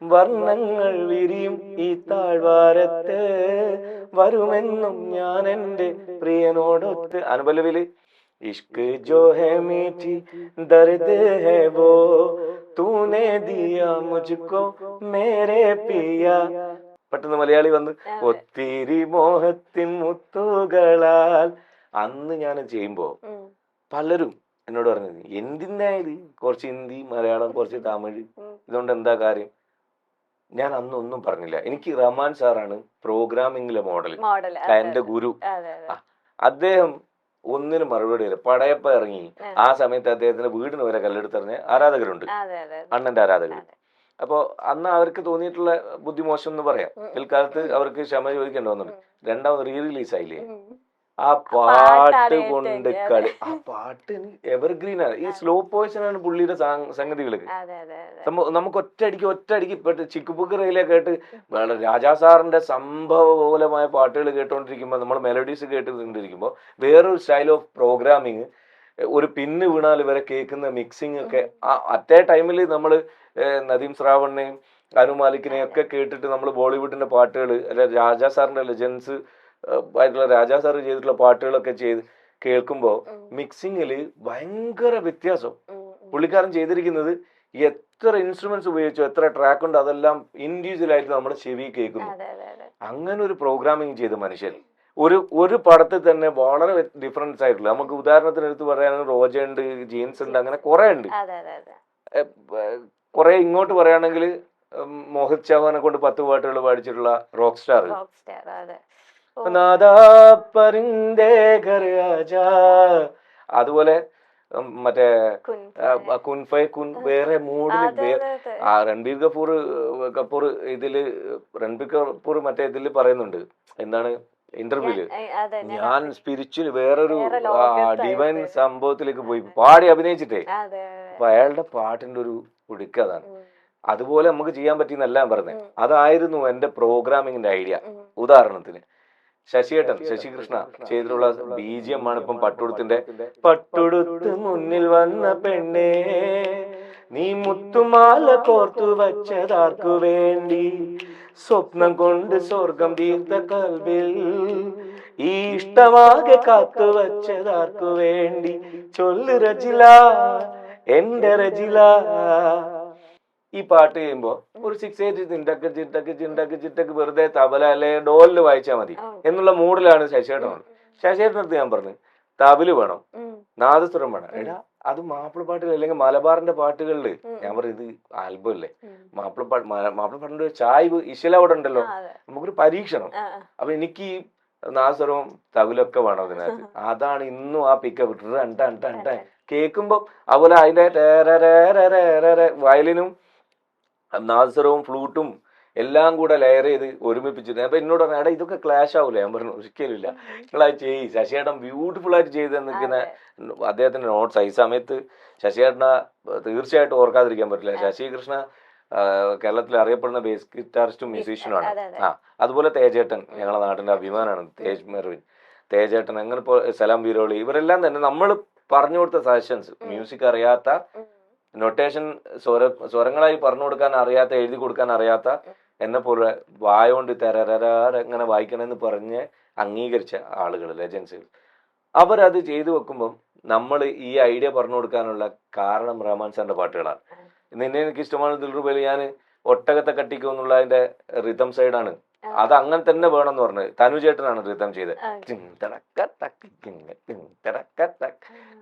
വർണ്ണങ്ങൾ വിരിയും ഈ താഴ്വാരത്ത് വരുമെന്നും ഞാൻ എന്റെ പ്രിയനോടൊത്ത്. അനുപല്ലവില് ഇഷ്ക് ജോ ഹേ മീഠി ദർദ് ഹേ വോ തൂനെ ദിയാ മുജ്കോ മേരെ പിയ. പെട്ടെന്ന് മലയാളി വന്ന് ഒത്തിരി മോഹത്തിൻ മുത്തുകളാൽ. അന്ന് ഞാൻ ചെയ്യുമ്പോ പലരും എന്നോട് പറഞ്ഞത് എന്തിനായത്, കുറച്ച് ഹിന്ദി മലയാളം കുറച്ച് തമിഴ്, ഇതുകൊണ്ട് എന്താ കാര്യം? ഞാൻ അന്നൊന്നും പറഞ്ഞില്ല. എനിക്ക് റഹ്മാൻ സാറാണ് പ്രോഗ്രാമിംഗിലെ മോഡൽ, എന്റെ ഗുരു. അദ്ദേഹം ഒന്നിനും മറുപടി വരും. പടയപ്പ ഇറങ്ങി ആ സമയത്ത് അദ്ദേഹത്തിന്റെ വീടിന് വരെ കല്ലെടുത്തെറിഞ്ഞ ആരാധകരുണ്ട്, അണ്ണന്റെ ആരാധകർ. അപ്പോ അന്ന് അവർക്ക് തോന്നിയിട്ടുള്ള ബുദ്ധിമോശം എന്ന് പറയാം. പിൽക്കാലത്ത് അവർക്ക് ക്ഷമ ചോദിക്കേണ്ടി വന്നിട്ടുണ്ട്. രണ്ടാമത് റീ റിലീസ് ആയില്ലേ, ആ പാട്ട് കൊണ്ട് കളി. ആ പാട്ട് എവർഗ്രീൻ ആണ്. ഈ സ്ലോ പോയിസൺ ആണ് പുള്ളിയുടെ സംഗതികൾക്ക്. നമുക്ക് ഒറ്റയടിക്ക് ഇപ്പൊ ചിക്കുബുക്ക് കേട്ട് രാജാ സാറിന്റെ സംഭവബോലമായ പാട്ടുകൾ കേട്ടോണ്ടിരിക്കുമ്പോ, നമ്മൾ മെലഡീസ് കേട്ടുകൊണ്ടിരിക്കുമ്പോ വേറൊരു സ്റ്റൈൽ ഓഫ് പ്രോഗ്രാമിങ്, ഒരു പിന്ന് വീണാൽ വരെ കേൾക്കുന്ന മിക്സിംഗ് ഒക്കെ അറ്റ് എ ടൈമിൽ നമ്മൾ നദീം ശ്രാവണിനെയും അനു മാലിക്കിനെയും ഒക്കെ കേട്ടിട്ട് നമ്മൾ ബോളിവുഡിന്റെ പാട്ടുകൾ അല്ലെ രാജാ സാറിന്റെ ലെജൻസ് ആയിട്ടുള്ള രാജാ സാർ ചെയ്തിട്ടുള്ള പാട്ടുകളൊക്കെ കേൾക്കുമ്പോൾ മിക്സിങ്ങില് ഭയങ്കര വ്യത്യാസം. പുള്ളിക്കാരൻ ചെയ്തിരിക്കുന്നത് എത്ര ഇൻസ്ട്രുമെന്റ്സ് ഉപയോഗിച്ചോ, എത്ര ട്രാക്ക് ഉണ്ട്, അതെല്ലാം ഇൻഡിവിജ്വൽ ആയിട്ട് നമ്മുടെ ചെവി കേൾക്കുന്നു. അങ്ങനെ ഒരു പ്രോഗ്രാമിങ് ചെയ്ത മനുഷ്യൻ ഒരു പടത്തിൽ തന്നെ വളരെ ഡിഫറൻസ് ആയിട്ടുള്ള, നമുക്ക് ഉദാഹരണത്തിന് എടുത്ത് പറയാണെങ്കിൽ റോജ ഉണ്ട്, ജീൻസ് ഉണ്ട്, അങ്ങനെ കുറെ ഉണ്ട്. കുറെ ഇങ്ങോട്ട് പറയുകയാണെങ്കിൽ മോഹിത് ചൗഹാനെ കൊണ്ട് 10 പാട്ടുകൾ പാടിച്ചിട്ടുള്ള റോക്ക് സ്റ്റാർ. അതുപോലെ മറ്റേ കുൻഫൈ കുൻ വേറെ മൂഡില് രൺബീർ കപൂർ ഇതില് രൺബീർ കപൂർ മറ്റേ ഇതില് പറയുന്നുണ്ട്, എന്താണ് ഇന്റർവ്യൂല്, ഞാൻ സ്പിരിച്വൽ വേറൊരു ഡിവൈൻ സംഭവത്തിലേക്ക് പോയി പാടി അഭിനയിച്ചിട്ടേ. അപ്പൊ അയാളുടെ പാട്ടിന്റെ ഒരു ഒടുക്കതാണ്. അതുപോലെ നമുക്ക് ചെയ്യാൻ പറ്റിയെന്നല്ല ഞാൻ പറഞ്ഞത്. അതായിരുന്നു എന്റെ പ്രോഗ്രാമിങ്ങിന്റെ ഐഡിയ. ഉദാഹരണത്തിന് ശശിയേട്ടൻ, ശശികൃഷ്ണ ചെയ്തിട്ടുള്ള BGM ആണ് ഇപ്പം പട്ടുടുത്തിന്റെ. പട്ടുടുത്ത് മുന്നിൽ വന്ന പെണ്ണേ നീ മുത്തുമാല കോർത്തു വച്ചതാർക്കു വേണ്ടി, സ്വപ്നം കൊണ്ട് സ്വർഗം തീർത്ത കൽവിൽ ഈ ഇഷ്ടമാകെ കാത്തു വച്ചതാർക്കു വേണ്ടി, ചൊല്ലു റജില എന്റെ റജില. ഈ പാട്ട് ചെയ്യുമ്പോൾ ഒരു 6/8 ചിണ്ടക്ക് ചിട്ടക്ക് ചിണ്ടക്ക് ചിട്ടക്ക് വെറുതെ തബല അല്ലെ ഡോലിൽ വായിച്ചാൽ മതി എന്നുള്ള മൂഡിലാണ് ശശിയേട്ടൻ. ശശിയേട്ടനടുത്ത് ഞാൻ പറഞ്ഞു തബല് വേണം, നാദസ്വരം വേണം. എടാ അത് മാപ്പിള പാട്ടുകൾ അല്ലെങ്കിൽ മലബാറിന്റെ പാട്ടുകളില് ഞാൻ പറയും ഇത് ആൽബം അല്ലേ, മാപ്പിളപ്പാട്ടിന്റെ ചായ്വ് ഇശല അവിടെ ഉണ്ടല്ലോ, നമുക്കൊരു പരീക്ഷണം. അപ്പൊ എനിക്ക് ഈ നാദസ്വരവും തബലൊക്കെ വേണം അതിനകത്ത്. അതാണ് ഇന്നും ആ പിക്കപ്പ് കേൾക്കുമ്പോ അതുപോലെ അതിന്റെ വയലിനും നാദസ്വരവും ഫ്ലൂട്ടും എല്ലാം കൂടെ ലെയർ ചെയ്ത് ഒരുമിപ്പിച്ചിട്ട് അപ്പൊ എന്നോട് പറഞ്ഞു എടാ ഇതൊക്കെ ക്ലാഷ് ആവൂലേ? ഞാൻ പറഞ്ഞു ഒരിക്കലും ഇല്ല, നിങ്ങളത് ചെയ്യ്. ശശിയേട്ടൻ ബ്യൂട്ടിഫുൾ ആയിട്ട് ചെയ്ത് നിൽക്കുന്ന അദ്ദേഹത്തിന്റെ നോട്ട്സ്. ഈ സമയത്ത് ശശിയേട്ടനെ തീർച്ചയായിട്ടും ഓർക്കാതിരിക്കാൻ പറ്റില്ല. ശശി കൃഷ്ണ കേരളത്തിൽ അറിയപ്പെടുന്ന ബേസ് ഗിറ്റാറിസ്റ്റും മ്യൂസീഷ്യനുമാണ്. അതുപോലെ തേജേട്ടൻ ഞങ്ങളുടെ നാടിന്റെ അഭിമാനമാണ്, തേജ് മെർവിൻ, തേജേട്ടൻ, അങ്ങനെ ഇപ്പോൾ സലാം ബീരോളി, ഇവരെല്ലാം തന്നെ നമ്മൾ പറഞ്ഞു കൊടുത്ത സജഷൻസ്, മ്യൂസിക് അറിയാത്ത, നൊട്ടേഷൻ സ്വരങ്ങളായി പറഞ്ഞു കൊടുക്കാൻ അറിയാത്ത, എഴുതി കൊടുക്കാൻ അറിയാത്ത എന്നെ പോലെ വായോണ്ട് ഇങ്ങനെ വായിക്കണമെന്ന് പറഞ്ഞ് അംഗീകരിച്ച ആളുകൾ, ലെജൻസ്, അവരത് ചെയ്തു വെക്കുമ്പം നമ്മൾ ഈ ഐഡിയ പറഞ്ഞു കൊടുക്കാനുള്ള കാരണം റഹ്മാൻ സാറിന്റെ പാട്ടുകളാണ്. നിന്നെ എനിക്ക് ഇഷ്ടമാണ് ദിൽറുബയിൽ ഞാൻ ഒട്ടകത്തെ കട്ടിക്കും എന്നുള്ള അതിന്റെ റിതം സൈഡാണ്. അത് അങ്ങനെ തന്നെ വേണം എന്ന് പറഞ്ഞത് തനുചേട്ടനാണ് റിതം ചെയ്തത്.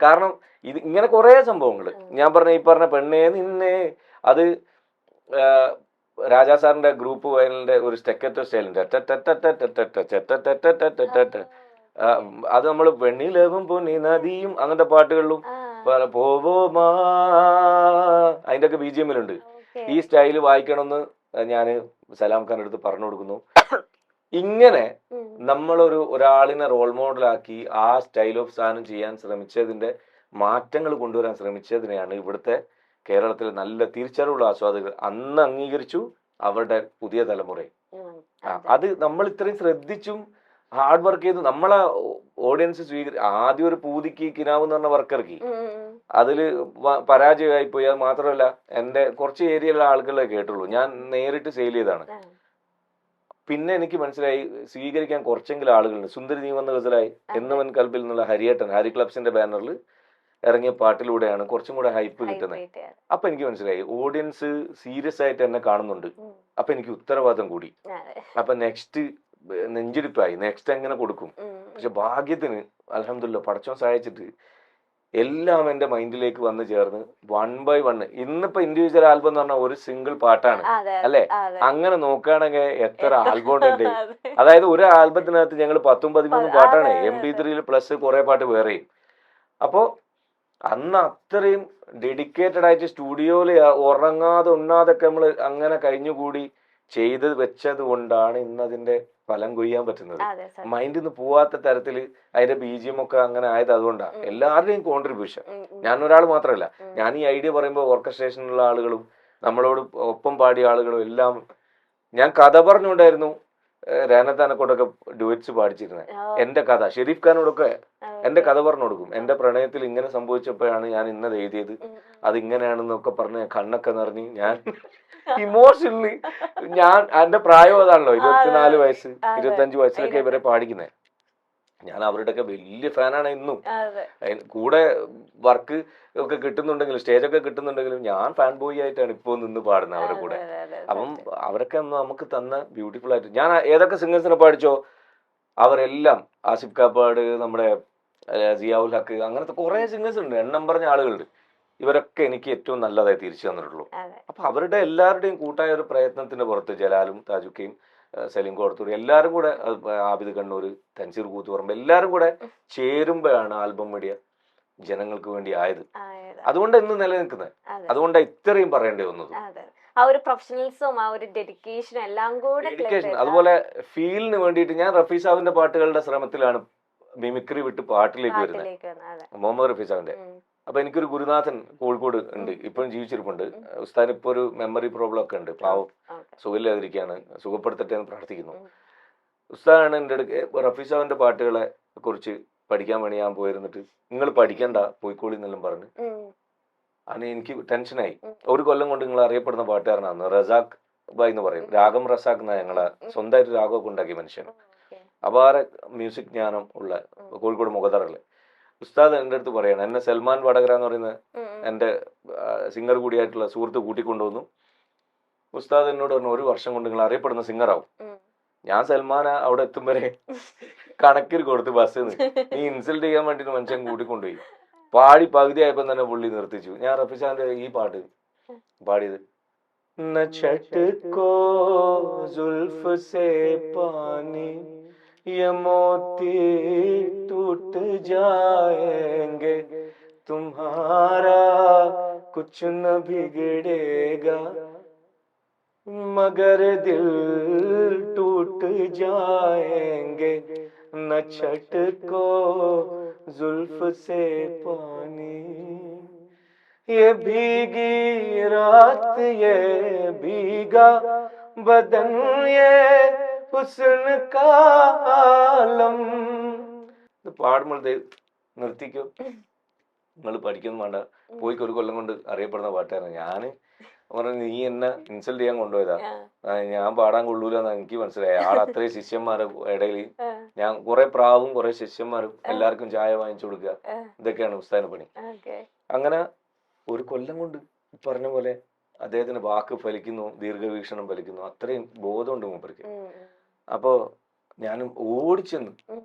കാരണം ഇത് ഇങ്ങനെ കുറെ സംഭവങ്ങൾ ഞാൻ ഈ പറഞ്ഞ പെണ്ണേ നിന്നെ, അത് രാജാ സാറിന്റെ ഗ്രൂപ്പ് വയലിന്റെ ഒരു സ്റ്റെക്കറ്റോ സ്റ്റൈലുണ്ട്. അത് നമ്മൾ വെണ്ണിലവും പൊന്നി നദിയും അങ്ങനത്തെ പാട്ടുകളിലും പോവോമാ അതിന്റെ ഒക്കെ BGM-ലുണ്ട്. ഈ സ്റ്റൈല് വായിക്കണമെന്ന് ഞാൻ സലാം ഖാന്റെ അടുത്ത് പറഞ്ഞു കൊടുക്കുന്നു. ഇങ്ങനെ ഒരാളിനെ റോൾ മോഡലാക്കി ആ സ്റ്റൈൽ ഓഫ് സാധനം ചെയ്യാൻ ശ്രമിച്ചതിന്റെ മാറ്റങ്ങൾ കൊണ്ടുവരാൻ ശ്രമിച്ചതിനെയാണ് ഇവിടുത്തെ കേരളത്തിലെ നല്ല തിരിച്ചറിവുള്ള ആസ്വാദകർ അന്ന് അംഗീകരിച്ചു, അവരുടെ പുതിയ തലമുറയെ. അത് നമ്മൾ ഇത്രയും ശ്രദ്ധിച്ചും ഹാർഡ് വർക്ക് ചെയ്തു നമ്മളെ ഓഡിയൻസ് ആദ്യം ഒരു പൂതിക്ക് കിനാവ് എന്ന് പറഞ്ഞ വർക്കിറക്കി, അതില് പരാജയമായി പോയി. അത് മാത്രമല്ല എന്റെ കുറച്ച് ഏരിയയിലുള്ള ആളുകളെ കേട്ടുള്ളൂ, ഞാൻ നേരിട്ട് സെയിൽ ചെയ്താണ്. പിന്നെ എനിക്ക് മനസ്സിലായി സ്വീകരിക്കാൻ കുറച്ചെങ്കിലും ആളുകളുണ്ട്. സുന്ദരി നീ വന്ന ഗസലായി എന്നവൻ കൽബിൽ നിന്നുള്ള ഹരിയേട്ടൻ, ഹരി ക്ലബ്സിന്റെ ബാനറിൽ ഇറങ്ങിയ പാട്ടിലൂടെയാണ് കുറച്ചും കൂടെ ഹൈപ്പ് കിട്ടുന്നത്. അപ്പൊ എനിക്ക് മനസ്സിലായി ഓഡിയൻസ് സീരിയസ് ആയിട്ട് എന്നെ കാണുന്നുണ്ട്. അപ്പൊ എനിക്ക് ഉത്തരവാദിത്തം കൂടി. അപ്പൊ നെക്സ്റ്റ് നെഞ്ചിടിപ്പായി, നെക്സ്റ്റ് എങ്ങനെ കൊടുക്കും. പക്ഷെ ഭാഗ്യത്തിന് അൽഹംദുലില്ലാ പടച്ചോൻ സഹായിച്ചിട്ട് എല്ലാം എന്റെ മൈൻഡിലേക്ക് വന്ന് ചേർന്ന് 1 by 1. ഇന്നിപ്പോ ഇൻഡിവിജ്വൽ ആൽബം എന്ന് പറഞ്ഞാൽ ഒരു സിംഗിൾ പാട്ടാണ് അല്ലെ? അങ്ങനെ നോക്കുകയാണെങ്കിൽ എത്ര ആൽബം ഉണ്ട്. അതായത് ഒരു ആൽബത്തിനകത്ത് ഞങ്ങൾ 10-13 പാട്ടാണ്, MP3 പ്ലസ് കുറെ പാട്ട് വേറെയും. അപ്പോ അന്ന് അത്രയും ഡെഡിക്കേറ്റഡ് ആയിട്ട് സ്റ്റുഡിയോയില് ഉറങ്ങാതെ ഉണ്ണാതൊക്കെ നമ്മൾ അങ്ങനെ കഴിഞ്ഞുകൂടി ചെയ്ത് വെച്ചത് കൊണ്ടാണ് ഇന്നതിന്റെ ഫലം കൊയ്യാൻ പറ്റുന്നത്. മൈൻഡിൽ നിന്ന് പോവാത്ത തരത്തില് അതിന്റെ BGM ഒക്കെ അങ്ങനെ ആയത് അതുകൊണ്ടാണ്. എല്ലാവരുടെയും കോൺട്രിബ്യൂഷൻ, ഞാൻ ഒരാൾ മാത്രമല്ല. ഞാൻ ഈ ഐഡിയ പറയുമ്പോൾ ഓർക്കസ്ട്രേഷനുള്ള ആളുകളും നമ്മളോട് ഒപ്പം പാടിയ ആളുകളും എല്ലാം. ഞാൻ കഥ പറഞ്ഞുകൊണ്ടായിരുന്നു രേനത്താനെക്കൊണ്ടൊക്കെ ഡുവറ്റ്സ് പാടിച്ചിരുന്നത്. എന്റെ കഥ ഷെരീഫ് ഖാനോടൊക്കെ എന്റെ കഥ പറഞ്ഞു കൊടുക്കും. എന്റെ പ്രണയത്തിൽ ഇങ്ങനെ സംഭവിച്ചപ്പോഴാണ് ഞാൻ ഇന്നത് എഴുതിയത്, അത് ഇങ്ങനെയാണെന്നൊക്കെ പറഞ്ഞ് കണ്ണൊക്കെ നിറഞ്ഞ് ഞാൻ ഇമോഷണലി, ഞാൻ എന്റെ പ്രായം അതാണല്ലോ, 24 വയസ്സ് 25 വയസ്സിലൊക്കെ ഇവരെ പാടിക്കുന്നത്. ഞാൻ അവരുടെയൊക്കെ വലിയ ഫാനാണ് ഇന്നും. കൂടെ വർക്ക് ഒക്കെ കിട്ടുന്നുണ്ടെങ്കിലും സ്റ്റേജൊക്കെ കിട്ടുന്നുണ്ടെങ്കിലും ഞാൻ ഫാൻ ബോയ് ആയിട്ടാണ് ഇപ്പൊ നിന്ന് പാടുന്നത് അവരുടെ കൂടെ. അപ്പം അവരൊക്കെ നമുക്ക് തന്ന ബ്യൂട്ടിഫുൾ ആയിട്ട് ഞാൻ ഏതൊക്കെ സിംഗേഴ്സിനെ പാടിച്ചോ അവരെല്ലാം, ആസിഫ് കാപ്പാട്, നമ്മുടെ സിയാഉൽ ഹക്ക്, അങ്ങനത്തെ കുറെ സിംഗേഴ്സ് ഉണ്ട്, എണ്ണം പറഞ്ഞ ആളുകളുണ്ട്. ഇവരൊക്കെ എനിക്ക് ഏറ്റവും നല്ലതായി തിരിച്ചു തന്നിട്ടുള്ളൂ. അപ്പൊ അവരുടെ എല്ലാവരുടെയും കൂട്ടായ ഒരു പ്രയത്നത്തിന്റെ പുറത്ത് ജലാലും താജുക്കയും സലീം കോടത്തൂർ എല്ലാവരും കൂടെ, ആബിദ് കണ്ണൂർ, തൻസീർ കൂത്തുപറമ്പ് എല്ലാവരും കൂടെ ചേരുമ്പോഴാണ് ആൽബം മീഡിയ ജനങ്ങൾക്ക് വേണ്ടി ആയത്. അതുകൊണ്ട് ഇന്ന് നിലനിൽക്കുന്നത്. അതുകൊണ്ട് ഇത്രയും പറയേണ്ടി വന്നത്. ആ ഒരു പ്രൊഫഷണലിസവും ആ ഒരു ഡെഡിക്കേഷൻ എല്ലാം കൂടെ. അതുപോലെ ഫീലിന് വേണ്ടിയിട്ട് ഞാൻ റഫീ സാഹിബിന്റെ പാട്ടുകളുടെ ശ്രമത്തിലാണ് മിമിക്രി വിട്ട് പാട്ടിലേക്ക് വരുന്നത്, മുഹമ്മദ് റഫീ സാഹിബിന്റെ. അപ്പൊ എനിക്കൊരു ഗുരുനാഥൻ കോഴിക്കോട് ഉണ്ട്, ഇപ്പോഴും ജീവിച്ചിരിപ്പുണ്ട്. ഉസ്താദിന് ഇപ്പൊ ഒരു മെമ്മറി പ്രോബ്ലം ഒക്കെ ഉണ്ട്, പാവം സുഖമില്ലാതിരിക്കുകയാണ്, സുഖപ്പെടുത്തട്ടെ എന്ന് പ്രാർത്ഥിക്കുന്നു. ഉസ്താദാണ് എൻ്റെ അടുക്ക് റഫീ സാഹിബിന്റെ പാട്ടുകളെ കുറിച്ച് പഠിക്കാൻ വേണ്ടി ഞാൻ പോയിരുന്നിട്ട് നിങ്ങൾ പഠിക്കണ്ട പോയിക്കോളി എന്നെല്ലാം പറഞ്ഞ് അതിന് എനിക്ക് ടെൻഷനായി. ഒരു കൊല്ലം കൊണ്ട് നിങ്ങൾ അറിയപ്പെടുന്ന പാട്ടുകാരനാണ് റസാഖ് ബായ് എന്ന് പറയും, രാഗം റസാഖ് എന്നാ ഞങ്ങളെ സ്വന്തമായിട്ട് രാഗമൊക്കെ ഉണ്ടാക്കിയ മനുഷ്യൻ, അപാര മ്യൂസിക് ജ്ഞാനം ഉള്ള കോഴിക്കോട് മുഖതറല്ലേ. ഉസ്താദ് എൻ്റെ അടുത്ത് പറയണം, എന്നെ സൽമാൻ വടകര എന്ന് പറയുന്ന എൻ്റെ സിംഗർ കൂടിയായിട്ടുള്ള സുഹൃത്ത് കൂട്ടിക്കൊണ്ടുവന്നു. ഉസ്താദ് എന്നോട് പറഞ്ഞു 1 വർഷം കൊണ്ട് നിങ്ങൾ അറിയപ്പെടുന്ന സിംഗറാവും. ഞാൻ സൽമാൻ അവിടെ എത്തും വരെ കണക്കിൽ കൊടുത്ത് ബസ്സിൽ നീ ഇൻസൾട്ട് ചെയ്യാൻ വേണ്ടിട്ട് മനുഷ്യൻ കൂട്ടിക്കൊണ്ടുപോയി. പാടി പകുതി ആയപ്പോ തന്നെ പുള്ളി നിർത്തിച്ചു. ഞാൻ റഫീഖാന്റെ ഈ പാട്ട് പാടിയത് न छटको जुल्फ से पानी ये मोती टूट जाएंगे तुम्हारा कुछ न बिगड़ेगा मगर दिल टूट जाएंगे न छटको जुल्फ से पानी ये भीगी रात ये भीगा बदन ये हुस्न का आलम. ഇത് പാടുമ്പോഴത്തെ നിർത്തിക്കോ, നിങ്ങൾ പഠിക്കൊന്നും വേണ്ട, പോയിക്ക് 1 കൊല്ലം കൊണ്ട് അറിയപ്പെടുന്ന പാട്ടാണ്. ഞാന് പറഞ്ഞു നീ എന്നെ ഇൻസൾട്ട് ചെയ്യാൻ കൊണ്ടുപോയതാ, ഞാൻ പാടാൻ കൊള്ളൂലെന്ന് എനിക്ക് മനസ്സിലായി. ആൾ അത്രയും ശിഷ്യന്മാരെ ഇടയിൽ ഞാൻ കുറെ പ്രാവും കുറെ ശിഷ്യന്മാരും എല്ലാവർക്കും ചായ വാങ്ങിച്ചു കൊടുക്കുക, ഇതൊക്കെയാണ് ഉസ്താദിന്റെ പണി. അങ്ങനെ 1 കൊല്ലം കൊണ്ട് പറഞ്ഞ പോലെ അദ്ദേഹത്തിന് വാക്ക് ഫലിക്കുന്നു, ദീർഘവീക്ഷണം ഫലിക്കുന്നു, അത്രയും ബോധമുണ്ട് മൂപ്പർക്ക്. അപ്പോ ഞാനും ഓടിച്ചെന്ന്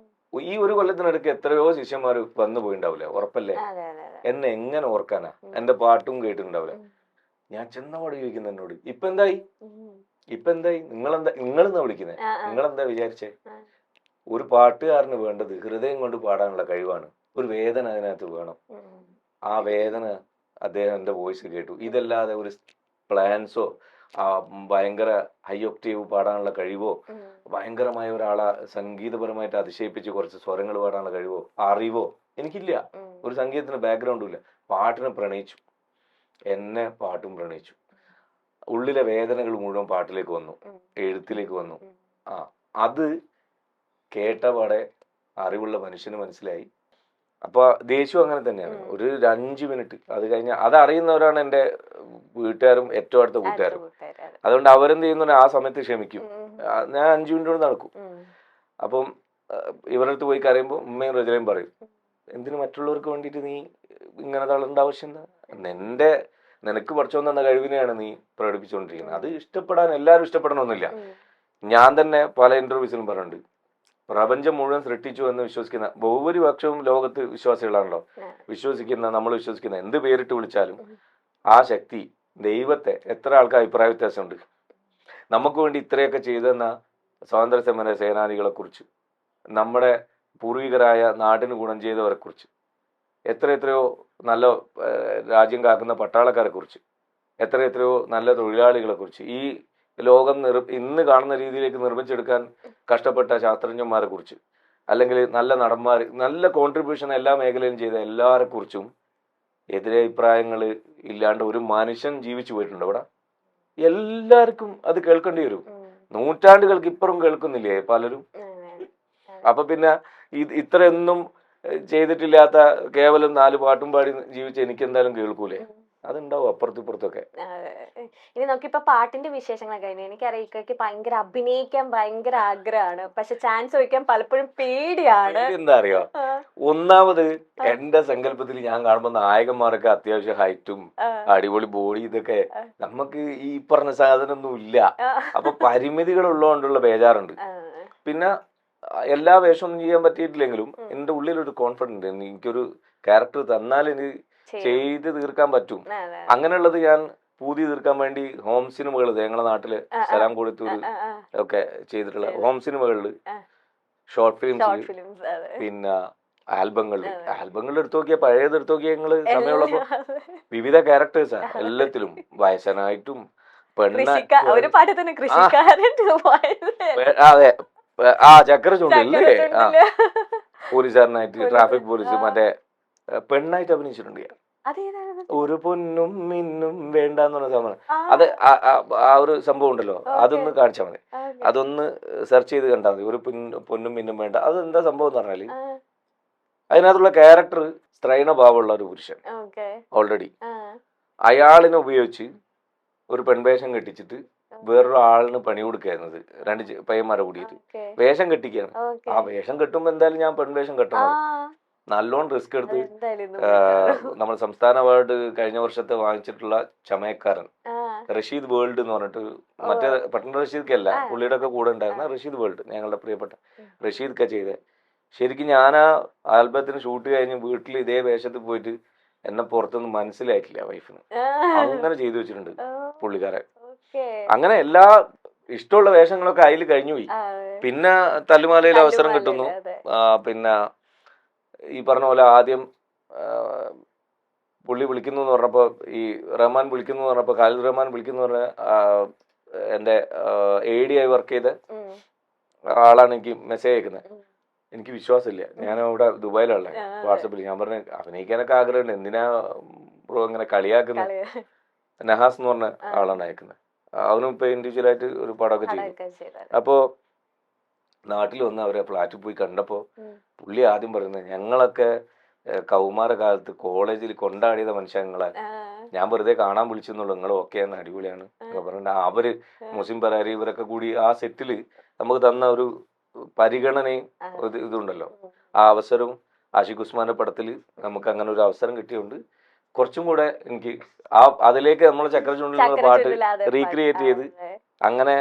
ഈ 1 കൊല്ലത്തിനടുക്ക് എത്രയോ ശിഷ്യന്മാർ വന്നു പോയിണ്ടാവില്ലേ, ഉറപ്പല്ലേ? എന്നെ എങ്ങനെ ഓർക്കാനാ, എന്റെ പാട്ടും കേട്ടിട്ടുണ്ടാവില്ല. ഞാൻ ചെന്നപാട് ചോദിക്കുന്നു എന്നോട് ഇപ്പൊ എന്തായി, നിങ്ങളെന്താ വിളിക്കുന്നത്, നിങ്ങളെന്താ വിചാരിച്ചേ? ഒരു പാട്ടുകാരന് വേണ്ടത് ഹൃദയം കൊണ്ട് പാടാനുള്ള കഴിവാണ്, ഒരു വേദന അതിനകത്ത് വേണം. ആ വേദന അദ്ദേഹം എന്റെ വോയിസ് കേട്ടു. ഇതല്ലാതെ ഒരു പ്ലാൻസോ ഭയങ്കര ഹൈ ഒക്ടേവ് പാടാനുള്ള കഴിവോ, ഭയങ്കരമായ ഒരാളെ സംഗീതപരമായിട്ട് അതിശയിപ്പിച്ച് കുറച്ച് സ്വരങ്ങൾ പാടാനുള്ള കഴിവോ അറിവോ എനിക്കില്ല. ഒരു സംഗീതത്തിന് ബാക്ക്ഗ്രൗണ്ടും ഇല്ല. പാട്ടിനെ പ്രണയിച്ചു, എന്നെ പാട്ടും പ്രണയിച്ചു. ഉള്ളിലെ വേദനകൾ മുഴുവൻ പാട്ടിലേക്ക് വന്നു, എഴുത്തിലേക്ക് വന്നു. അത് കേട്ടപാടെ അറിവുള്ള മനുഷ്യന് മനസ്സിലായി. അപ്പൊ ദേഷ്യം അങ്ങനെ തന്നെയാണ്. ഒരു 5 മിനിറ്റ് അത് കഴിഞ്ഞാൽ അത് അറിയുന്നവരാണ് എൻ്റെ വീട്ടുകാരും ഏറ്റവും അടുത്ത കൂട്ടുകാരും. അതുകൊണ്ട് അവരെന്ത് ചെയ്യുന്ന ആ സമയത്ത് ക്ഷമിക്കും. ഞാൻ 5 മിനിറ്റ് കൊണ്ട് നടക്കും. അപ്പം ഇവരുടെ അടുത്ത് പോയി കരയുമ്പോൾ ഉമ്മയും റജലയും പറയും, എന്തിനു മറ്റുള്ളവർക്ക് വേണ്ടിയിട്ട് നീ ഇങ്ങനെ തള്ളേണ്ട ആവശ്യം എന്താ? നിനക്ക് പഠിച്ചോന്ന് തന്ന കഴിവിനെയാണ് നീ പ്രകടിപ്പിച്ചുകൊണ്ടിരിക്കുന്നത്. അത് ഇഷ്ടപ്പെടാൻ എല്ലാവരും ഇഷ്ടപ്പെടണമെന്നില്ല. ഞാൻ തന്നെ പല ഇന്റർവ്യൂസിലും പറഞ്ഞിട്ടുണ്ട്, പ്രപഞ്ചം മുഴുവൻ സൃഷ്ടിച്ചു എന്ന് വിശ്വസിക്കുന്ന ഭൂരിപക്ഷവും ലോകത്ത് വിശ്വാസികളാണല്ലോ. നമ്മൾ വിശ്വസിക്കുന്ന എന്ത് പേരിട്ട് വിളിച്ചാലും ആ ശക്തി, ദൈവത്തെ എത്ര ആൾക്ക് അഭിപ്രായ വ്യത്യാസമുണ്ട്. നമുക്ക് വേണ്ടി ഇത്രയൊക്കെ ചെയ്തെന്ന സ്വാതന്ത്ര്യ സമര സേനാനികളെ കുറിച്ച്, നമ്മുടെ പൂർവികരായ നാടിന് ഗുണം ചെയ്തവരെ കുറിച്ച്, എത്രയോ നല്ല രാജ്യം കാക്കുന്ന പട്ടാളക്കാരെ കുറിച്ച്, എത്രയോ നല്ല തൊഴിലാളികളെ കുറിച്ച്, ഈ ലോകം ഇന്ന് കാണുന്ന രീതിയിലേക്ക് നിർമ്മിച്ചെടുക്കാൻ കഷ്ടപ്പെട്ട ശാസ്ത്രജ്ഞന്മാരെ കുറിച്ച്, അല്ലെങ്കിൽ നല്ല നടന്മാർ, നല്ല കോൺട്രിബ്യൂഷൻ എല്ലാ മേഖലയിലും ചെയ്ത എല്ലാവരെ കുറിച്ചും എതിരഭിപ്രായങ്ങൾ ഇല്ലാണ്ട് ഒരു മനുഷ്യൻ ജീവിച്ചു പോയിട്ടുണ്ട് അവിടെ. എല്ലാവർക്കും അത് കേൾക്കേണ്ടി വരും. നൂറ്റാണ്ടുകൾക്ക് ഇപ്പുറം കേൾക്കുന്നില്ലേ പലരും? അപ്പൊ പിന്നെ ഇത്രയൊന്നും ചെയ്തിട്ടില്ലാത്ത കേവലം 4 പാട്ടും പാടി ജീവിച്ച എനിക്ക് എന്തായാലും കേൾക്കൂലേ? അതുണ്ടാവും അപ്പുറത്തിപ്പുറത്തൊക്കെ. ഇനി നമുക്കിപ്പോ പാട്ടിന്റെ വിശേഷങ്ങളൊക്കെ കഴിഞ്ഞു. എനിക്കറിയാം ഇക്കൊക്കെ ഭയങ്കര അഭിനയിക്കാൻ ഭയങ്കര ആഗ്രഹമാണ്, പക്ഷെ ചാൻസ് ചോദിക്കാൻ പലപ്പോഴും പേടിയാണ്. എന്താ അറിയോ, ഒന്നാമത് എന്റെ സങ്കല്പത്തിൽ ഞാൻ കാണുമ്പോ നായകന്മാരൊക്കെ അത്യാവശ്യം ഹൈറ്റും അടിപൊളി ബോഡി, ഇതൊക്കെ നമുക്ക് ഈ പറഞ്ഞ സാധനമൊന്നും ഇല്ല. അപ്പൊ പരിമിതികൾ ഉള്ളതുകൊണ്ടുള്ള ബേജാറുണ്ട്. പിന്നെ എല്ലാ വേഷമൊന്നും ചെയ്യാൻ പറ്റിയിട്ടില്ലെങ്കിലും എന്റെ ഉള്ളിലൊരു കോൺഫിഡൻസ്, എനിക്കൊരു ക്യാരക്ടർ തന്നാൽ എനിക്ക് ചെയ്ത് തീർക്കാൻ പറ്റും. അങ്ങനെയുള്ളത് ഞാൻ പൂതി തീർക്കാൻ വേണ്ടി ഹോം സിനിമകൾ, ഞങ്ങളുടെ നാട്ടില് സലാം കൊടുത്തൂർ ഒക്കെ ചെയ്തിട്ടുള്ള ഹോം സിനിമകളില്, ഷോർട്ട് ഫിലിംസ്, പിന്നെ ആൽബങ്ങളിൽ എടുത്തു നോക്കിയാൽ, പഴയത് എടുത്തു നോക്കിയാൽ ഞങ്ങള് സമയമുള്ളപ്പോ വിവിധ ക്യാരക്ടേഴ്സാ എല്ലാത്തിലും. വയസ്സനായിട്ടും അതെ, ചക്കര ചൂണ്ടല്ലേ, പോലീസുകാരനായിട്ട്, ട്രാഫിക് പോലീസ്, മറ്റേ പെണ്ണായിട്ട് അഭിനയിച്ചിട്ടുണ്ട്. ഒരു പൊന്നും മിന്നും വേണ്ടെന്ന് പറഞ്ഞ സംഭവം. അത് ആ ഒരു സംഭവം ഉണ്ടല്ലോ, അതൊന്ന് കാണിച്ചാൽ മതി, അതൊന്ന് സെർച്ച് ചെയ്ത് കണ്ടാൽ മതി. ഒരു പൊന്നും മിന്നും വേണ്ട, അതെന്താ സംഭവം എന്ന് പറഞ്ഞാല് അതിനകത്തുള്ള ക്യാരക്ടർ സ്ത്രൈണഭാവമുള്ള ഒരു പുരുഷൻ ഓൾറെഡി, അയാളിനെ ഉപയോഗിച്ച് ഒരു പെൺവേഷം കെട്ടിച്ചിട്ട് വേറൊരു ആളിന് പണി കൊടുക്കുന്നത്, 2 പയ്യന്മാരെ കൂടിയിട്ട് വേഷം കെട്ടിക്കുകയാണ്. ആ വേഷം കെട്ടുമ്പോ എന്തായാലും ഞാൻ പെൺവേഷം കെട്ടണം. നല്ലോണം റിസ്ക് എടുത്ത് നമ്മൾ സംസ്ഥാന അവാർഡ് കഴിഞ്ഞ വർഷത്തെ വാങ്ങിച്ചിട്ടുള്ള ചമയക്കാരൻ റഷീദ് വേൾഡ് എന്ന് പറഞ്ഞിട്ട്, മറ്റേ പട്ടണ റഷീദ്ക്കല്ല, പുള്ളിയുടെ ഒക്കെ കൂടെ ഉണ്ടായിരുന്ന റഷീദ് വേൾഡ്, ഞങ്ങളുടെ പ്രിയപ്പെട്ട റഷീദ് ഒക്കെ ചെയ്തത്. ശരിക്കും ഞാൻ ആ ആൽബത്തിന് ഷൂട്ട് കഴിഞ്ഞ് വീട്ടിൽ ഇതേ വേഷത്തിൽ പോയിട്ട് എന്നെ പുറത്തൊന്നും മനസ്സിലായിട്ടില്ല വൈഫിന്. അങ്ങനെ ചെയ്തു വെച്ചിട്ടുണ്ട് പുള്ളിക്കാരൻ. അങ്ങനെ എല്ലാ ഇഷ്ടമുള്ള വേഷങ്ങളൊക്കെ അതിൽ കഴിഞ്ഞു പോയി. പിന്നെ തല്ലുമാലയിൽ അവസരം കിട്ടുന്നു. പിന്നെ ഈ പറഞ്ഞ പോലെ ആദ്യം പുള്ളി വിളിക്കുന്നു എന്ന് പറഞ്ഞപ്പോൾ, ഈ റഹ്മാൻ വിളിക്കുന്നു എന്ന് പറഞ്ഞപ്പോൾ, ഖാലിദ് റഹ്മാൻ വിളിക്കുന്നു പറഞ്ഞ എൻ്റെ AD ആയി വർക്ക് ചെയ്ത ആളാണ് എനിക്ക് മെസ്സേജ് അയക്കുന്നത്. എനിക്ക് വിശ്വാസമില്ല, ഞാൻ അവിടെ ദുബായിലുള്ള വാട്സപ്പിൽ ഞാൻ പറഞ്ഞു അഭിനയിക്കാനൊക്കെ ആഗ്രഹമുണ്ട്, എന്തിനാ ബ്രോ ഇങ്ങനെ കളിയാക്കുന്നത്. നഹാസ് എന്ന് പറഞ്ഞ ആളാണ് അയക്കുന്നത്. അവനും ഇപ്പൊ ഇൻഡിവിജ്വലായിട്ട് ഒരു പടമൊക്കെ ചെയ്തു. അപ്പോ നാട്ടിൽ വന്ന് അവരെ ഫ്ലാറ്റിൽ പോയി കണ്ടപ്പോ പുള്ളി ആദ്യം പറയുന്നത്, ഞങ്ങളൊക്കെ കൗമാര കാലത്ത് കോളേജിൽ കൊണ്ടാടിയത മനുഷ്യങ്ങളെ, ഞാൻ വെറുതെ കാണാൻ വിളിച്ചെന്നുള്ളൂ, നിങ്ങൾ ഓക്കെയാണ്, അടിപൊളിയാണ് പറഞ്ഞിട്ട് അവര് മുസ്ലിം പരാരി ഇവരൊക്കെ കൂടി ആ സെറ്റില് നമുക്ക് തന്ന ഒരു പരിഗണനയും ഇതുണ്ടല്ലോ, ആ അവസരവും ആഷിഖ് ഉസ്മാന്റെ പടത്തില് നമുക്ക് അങ്ങനെ ഒരു അവസരം കിട്ടിയുണ്ട്. കുറച്ചും കൂടെ എനിക്ക് അതിലേക്ക് നമ്മൾ ചക്രചുണ്ടിലുള്ള പാട്ട് റീക്രിയേറ്റ് ചെയ്ത് അങ്ങനെ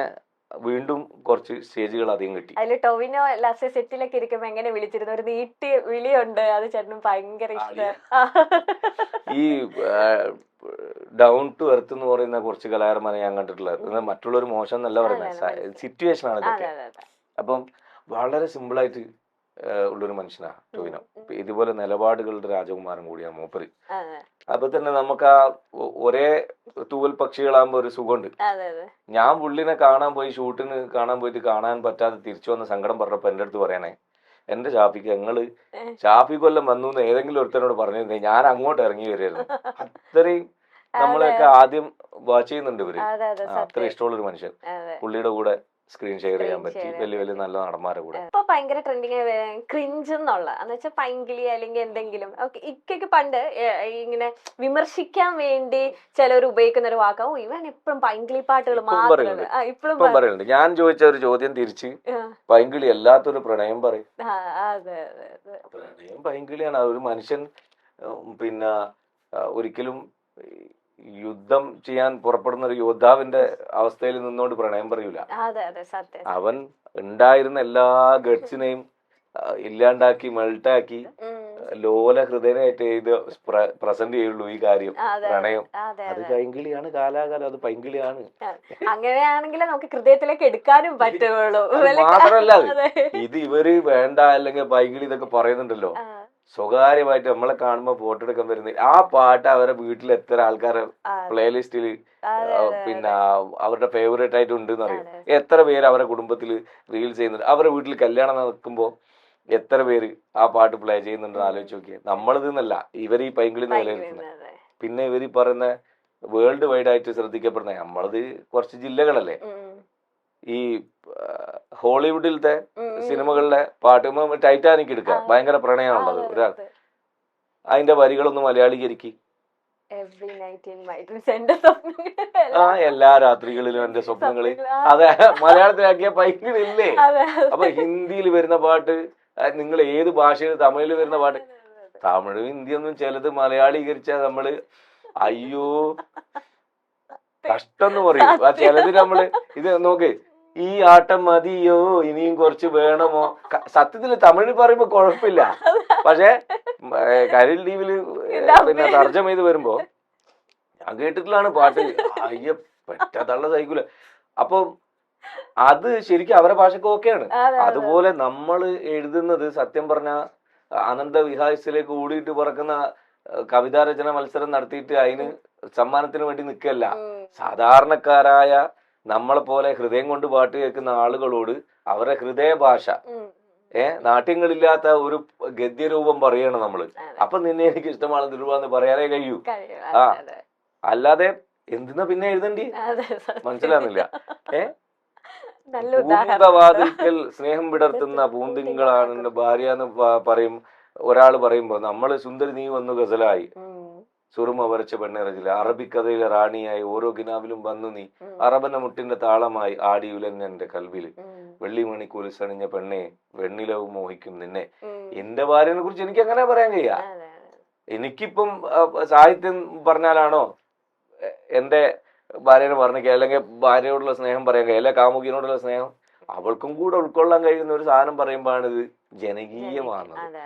വീണ്ടും കുറച്ച് സ്റ്റേജുകൾ അധികം കിട്ടി. അതില് ടൊവിനോ ലാസ്റ്റ് സെറ്റിലൊക്കെ ഇരിക്കുമ്പോ എങ്ങനെ വിളിച്ചിരുന്നു, ഒരു നീട്ടി വിളിയുണ്ട്, അത് ചേട്ടനും ഭയങ്കര ഇഷ്ടം. ഈ ഡൗൺ ടു എർത്ത് എന്ന് പറയുന്ന കുറച്ച് കലാകാരന്മാരെ ഞാൻ കണ്ടിട്ടുള്ളത്. മറ്റുള്ളവർ മോശം എന്നല്ല പറയുന്നത്, സിറ്റുവേഷൻ ആണ് ഇതൊക്കെ. അപ്പം വളരെ സിമ്പിളായിട്ട് ഉള്ളൊരു മനുഷ്യനാണ് ടൊവിനോ. ഇതുപോലെ നിലപാടുകളുടെ രാജകുമാരൻ കൂടിയാണ് മൂപ്പര്. അപ്പൊ തന്നെ നമുക്ക് ആ ഒരേ തൂവൽ പക്ഷികളാകുമ്പോ ഒരു സുഖമുണ്ട്. ഞാൻ പുള്ളിനെ കാണാൻ പോയി, ഷൂട്ടിന് കാണാൻ പോയിട്ട് കാണാൻ പറ്റാതെ തിരിച്ചു വന്ന സങ്കടം പറഞ്ഞപ്പോ എന്റെ അടുത്ത് പറയണേ, എന്റെ ഷാഫിക്ക് ഞങ്ങള് ഷാഫി കൊല്ലം വന്നു എന്ന് ഏതെങ്കിലും ഒരുത്തനോട് പറഞ്ഞിരുന്നേ ഞാൻ അങ്ങോട്ട് ഇറങ്ങി വരുമായിരുന്നു. അത്രയും നമ്മളെയൊക്കെ ആദ്യം വാച്ച് ചെയ്യുന്നുണ്ട് ഇവര്. അത്ര ഇഷ്ടമുള്ളൊരു മനുഷ്യൻ. പുള്ളിയുടെ കൂടെ സ്ക്രീൻ ഷെയർ ചെയ്യാൻ പറ്റി, വലിയ വലിയ നല്ല നടന്മാരെ കൂടെ. ഇപ്പൊ ഭയങ്കര ട്രെൻഡിങ് ക്രിഞ്ച് എന്നുള്ള എന്ന് വെച്ചാൽ പൈങ്കിളി അല്ലെങ്കിൽ എന്തെങ്കിലും ഇക്കൊക്കെ പണ്ട് ഇങ്ങനെ വിമർശിക്കാൻ വേണ്ടി ചിലർ ഉപയോഗിക്കുന്ന ഒരു വാക്കാവും, ഇവൻ എപ്പോഴും പൈങ്കിളി പാട്ടുകൾ മാത്രമേ ഇപ്പോഴും പറയുന്നുണ്ട്. ഞാൻ ചോദിച്ച ഒരു ചോദ്യം തിരിച്ച് പൈങ്കിളി അല്ലാത്തൊരു പ്രണയം പറയും. പ്രണയം പൈങ്കിളിയാണ്. ഒരു മനുഷ്യൻ പിന്നെ ഒരിക്കലും യുദ്ധം ചെയ്യാൻ പുറപ്പെടുന്ന ഒരു യോദ്ധാവിന്റെ അവസ്ഥയിൽ നിന്നുകൊണ്ട് പ്രണയം പറയൂല. അവൻ ഉണ്ടായിരുന്ന എല്ലാ ഗഡ്സിനെയും ഇല്ലാണ്ടാക്കി മെൽട്ടാക്കി ലോല ഹൃദയനായിട്ട് ഇത് പ്രസന്റ് ചെയ്യുള്ളൂ ഈ കാര്യം. പ്രണയം അത് പൈങ്കിളിയാണ്, കാലാകാലം അത് പൈങ്കിളിയാണ്. അങ്ങനെയാണെങ്കിൽ നമുക്ക് ഹൃദയത്തിലേക്ക് എടുക്കാനും പറ്റുള്ളൂ. മാത്രല്ല ഇത് ഇവര് വേണ്ട അല്ലെങ്കിൽ പൈങ്കിളി ഇതൊക്കെ പറയുന്നുണ്ടല്ലോ സ്വകാര്യമായിട്ട് നമ്മളെ കാണുമ്പോ ഫോട്ടോ എടുക്കാൻ വരുന്നത്. ആ പാട്ട് അവരെ വീട്ടിൽ എത്ര ആൾക്കാരെ പ്ലേലിസ്റ്റിൽ പിന്നെ അവരുടെ ഫേവറേറ്റ് ആയിട്ട് ഉണ്ട് എന്നറിയും. എത്ര പേര് അവരുടെ കുടുംബത്തിൽ റീൽസ് ചെയ്യുന്നുണ്ട്. അവരുടെ വീട്ടിൽ കല്യാണം നടക്കുമ്പോ എത്ര പേര് ആ പാട്ട് പ്ലേ ചെയ്യുന്നുണ്ടെന്ന് ആലോചിച്ച് നോക്കിയാൽ. നമ്മളിതെന്നല്ല, ഇവർ ഈ പൈങ്കിളി നിലനിൽക്കുന്നത്. പിന്നെ ഇവർ പറയുന്ന വേൾഡ് വൈഡ് ആയിട്ട് ശ്രദ്ധിക്കപ്പെടുന്ന നമ്മളത് കുറച്ച് ജില്ലകളല്ലേ. ഈ ഹോളിവുഡിലത്തെ സിനിമകളിലെ പാട്ട് ടൈറ്റാനിക് എടുക്കുക, ഭയങ്കര പ്രണയമാണുള്ളത്. ഒരാൾ അതിന്റെ വരികളൊന്ന് മലയാളീകരിക്കും. ആ എല്ലാ രാത്രികളിലും എന്റെ സ്വപ്നങ്ങളിൽ, അതെ മലയാളത്തിലാക്കിയ പൈങ്കിളില്ലേ. അപ്പൊ ഹിന്ദിയിൽ വരുന്ന പാട്ട്, നിങ്ങൾ ഏത് ഭാഷയിൽ, തമിഴിൽ വരുന്ന പാട്ട്, തമിഴ് ഹിന്ദിയൊന്നും ചിലത് മലയാളീകരിച്ചാൽ നമ്മള് അയ്യോ കഷ്ടം എന്ന് പറയും. ആ ചിലത് നമ്മള് ഇത് നോക്ക്, ഈ ആട്ടം മതിയോ ഇനിയും കുറച്ച് വേണമോ. സത്യത്തില് തമിഴ് പറയുമ്പോ കുഴപ്പമില്ല, പക്ഷെ കരൽ ടീവില് പിന്നെ തർജ്ജമ ചെയ്ത് വരുമ്പോ ഞാൻ കേട്ടിട്ടുള്ളതാണ് പാട്ട്, അയ്യ പറ്റാത്തുള്ള സൈക്കിള്. അപ്പൊ അത് ശരിക്കും അവരുടെ ഭാഷക്ക് ഓക്കെയാണ്. അതുപോലെ നമ്മൾ എഴുതുന്നത് സത്യം പറഞ്ഞ അനന്ത വിഹായസിലേക്ക് ഓടിയിട്ട് പറക്കുന്ന കവിതാ രചന മത്സരം നടത്തിയിട്ട് അതിന് സമ്മാനത്തിന് വേണ്ടി നിൽക്കല്ല. സാധാരണക്കാരായ നമ്മളെ പോലെ ഹൃദയം കൊണ്ട് പാട്ട് കേൾക്കുന്ന ആളുകളോട് അവരുടെ ഹൃദയ ഭാഷ നാട്യങ്ങളില്ലാത്ത ഒരു ഗദ്യരൂപം പറയാണ് നമ്മള്. അപ്പൊ നിന്നെ എനിക്ക് ഇഷ്ടമാണ് തിരുവാന്ന് പറയാനേ കഴിയൂ. ആ അല്ലാതെ എന്തിനാ പിന്നെ എഴുതണ്ടി, മനസ്സിലാകുന്നില്ല. പൂന്തവാതിൽക്കൽ സ്നേഹം വിടർത്തുന്ന പൂന്തിങ്കളാണ് എന്റെ ഭാര്യ എന്ന് പറയും ഒരാൾ പറയുമ്പോ, നമ്മള് സുന്ദരി നീ വന്നു ഗസലായി, സുറുമ വരച്ച പെണ്ണിറച്ചില്ല, അറബിക്കഥയിലെ റാണിയായി ഓരോ കിനാവിലും വന്നു നീ, അറബന മുട്ടിന്റെ താളമായി ആടിയുലഞ്ഞ എന്റെ കൽവില്, വെള്ളിമണി കുലിസണിഞ്ഞ പെണ്ണെ വെണ്ണിലവും മോഹിക്കും നിന്നെ. എന്റെ ഭാര്യനെ കുറിച്ച് എനിക്ക് അങ്ങനെ പറയാൻ കഴിയാ. എനിക്കിപ്പം സാഹിത്യം പറഞ്ഞാലാണോ എന്റെ ഭാര്യനെ പറഞ്ഞിക്കുക, അല്ലെങ്കിൽ ഭാര്യയോടുള്ള സ്നേഹം പറയാൻ കഴിയും, അല്ലെങ്കിൽ കാമുകിനോടുള്ള സ്നേഹം അവൾക്കും കൂടെ ഉൾക്കൊള്ളാൻ കഴിയുന്ന ഒരു സാധനം പറയുമ്പോഴാണ് ഇത് ജനകീയമാണത്.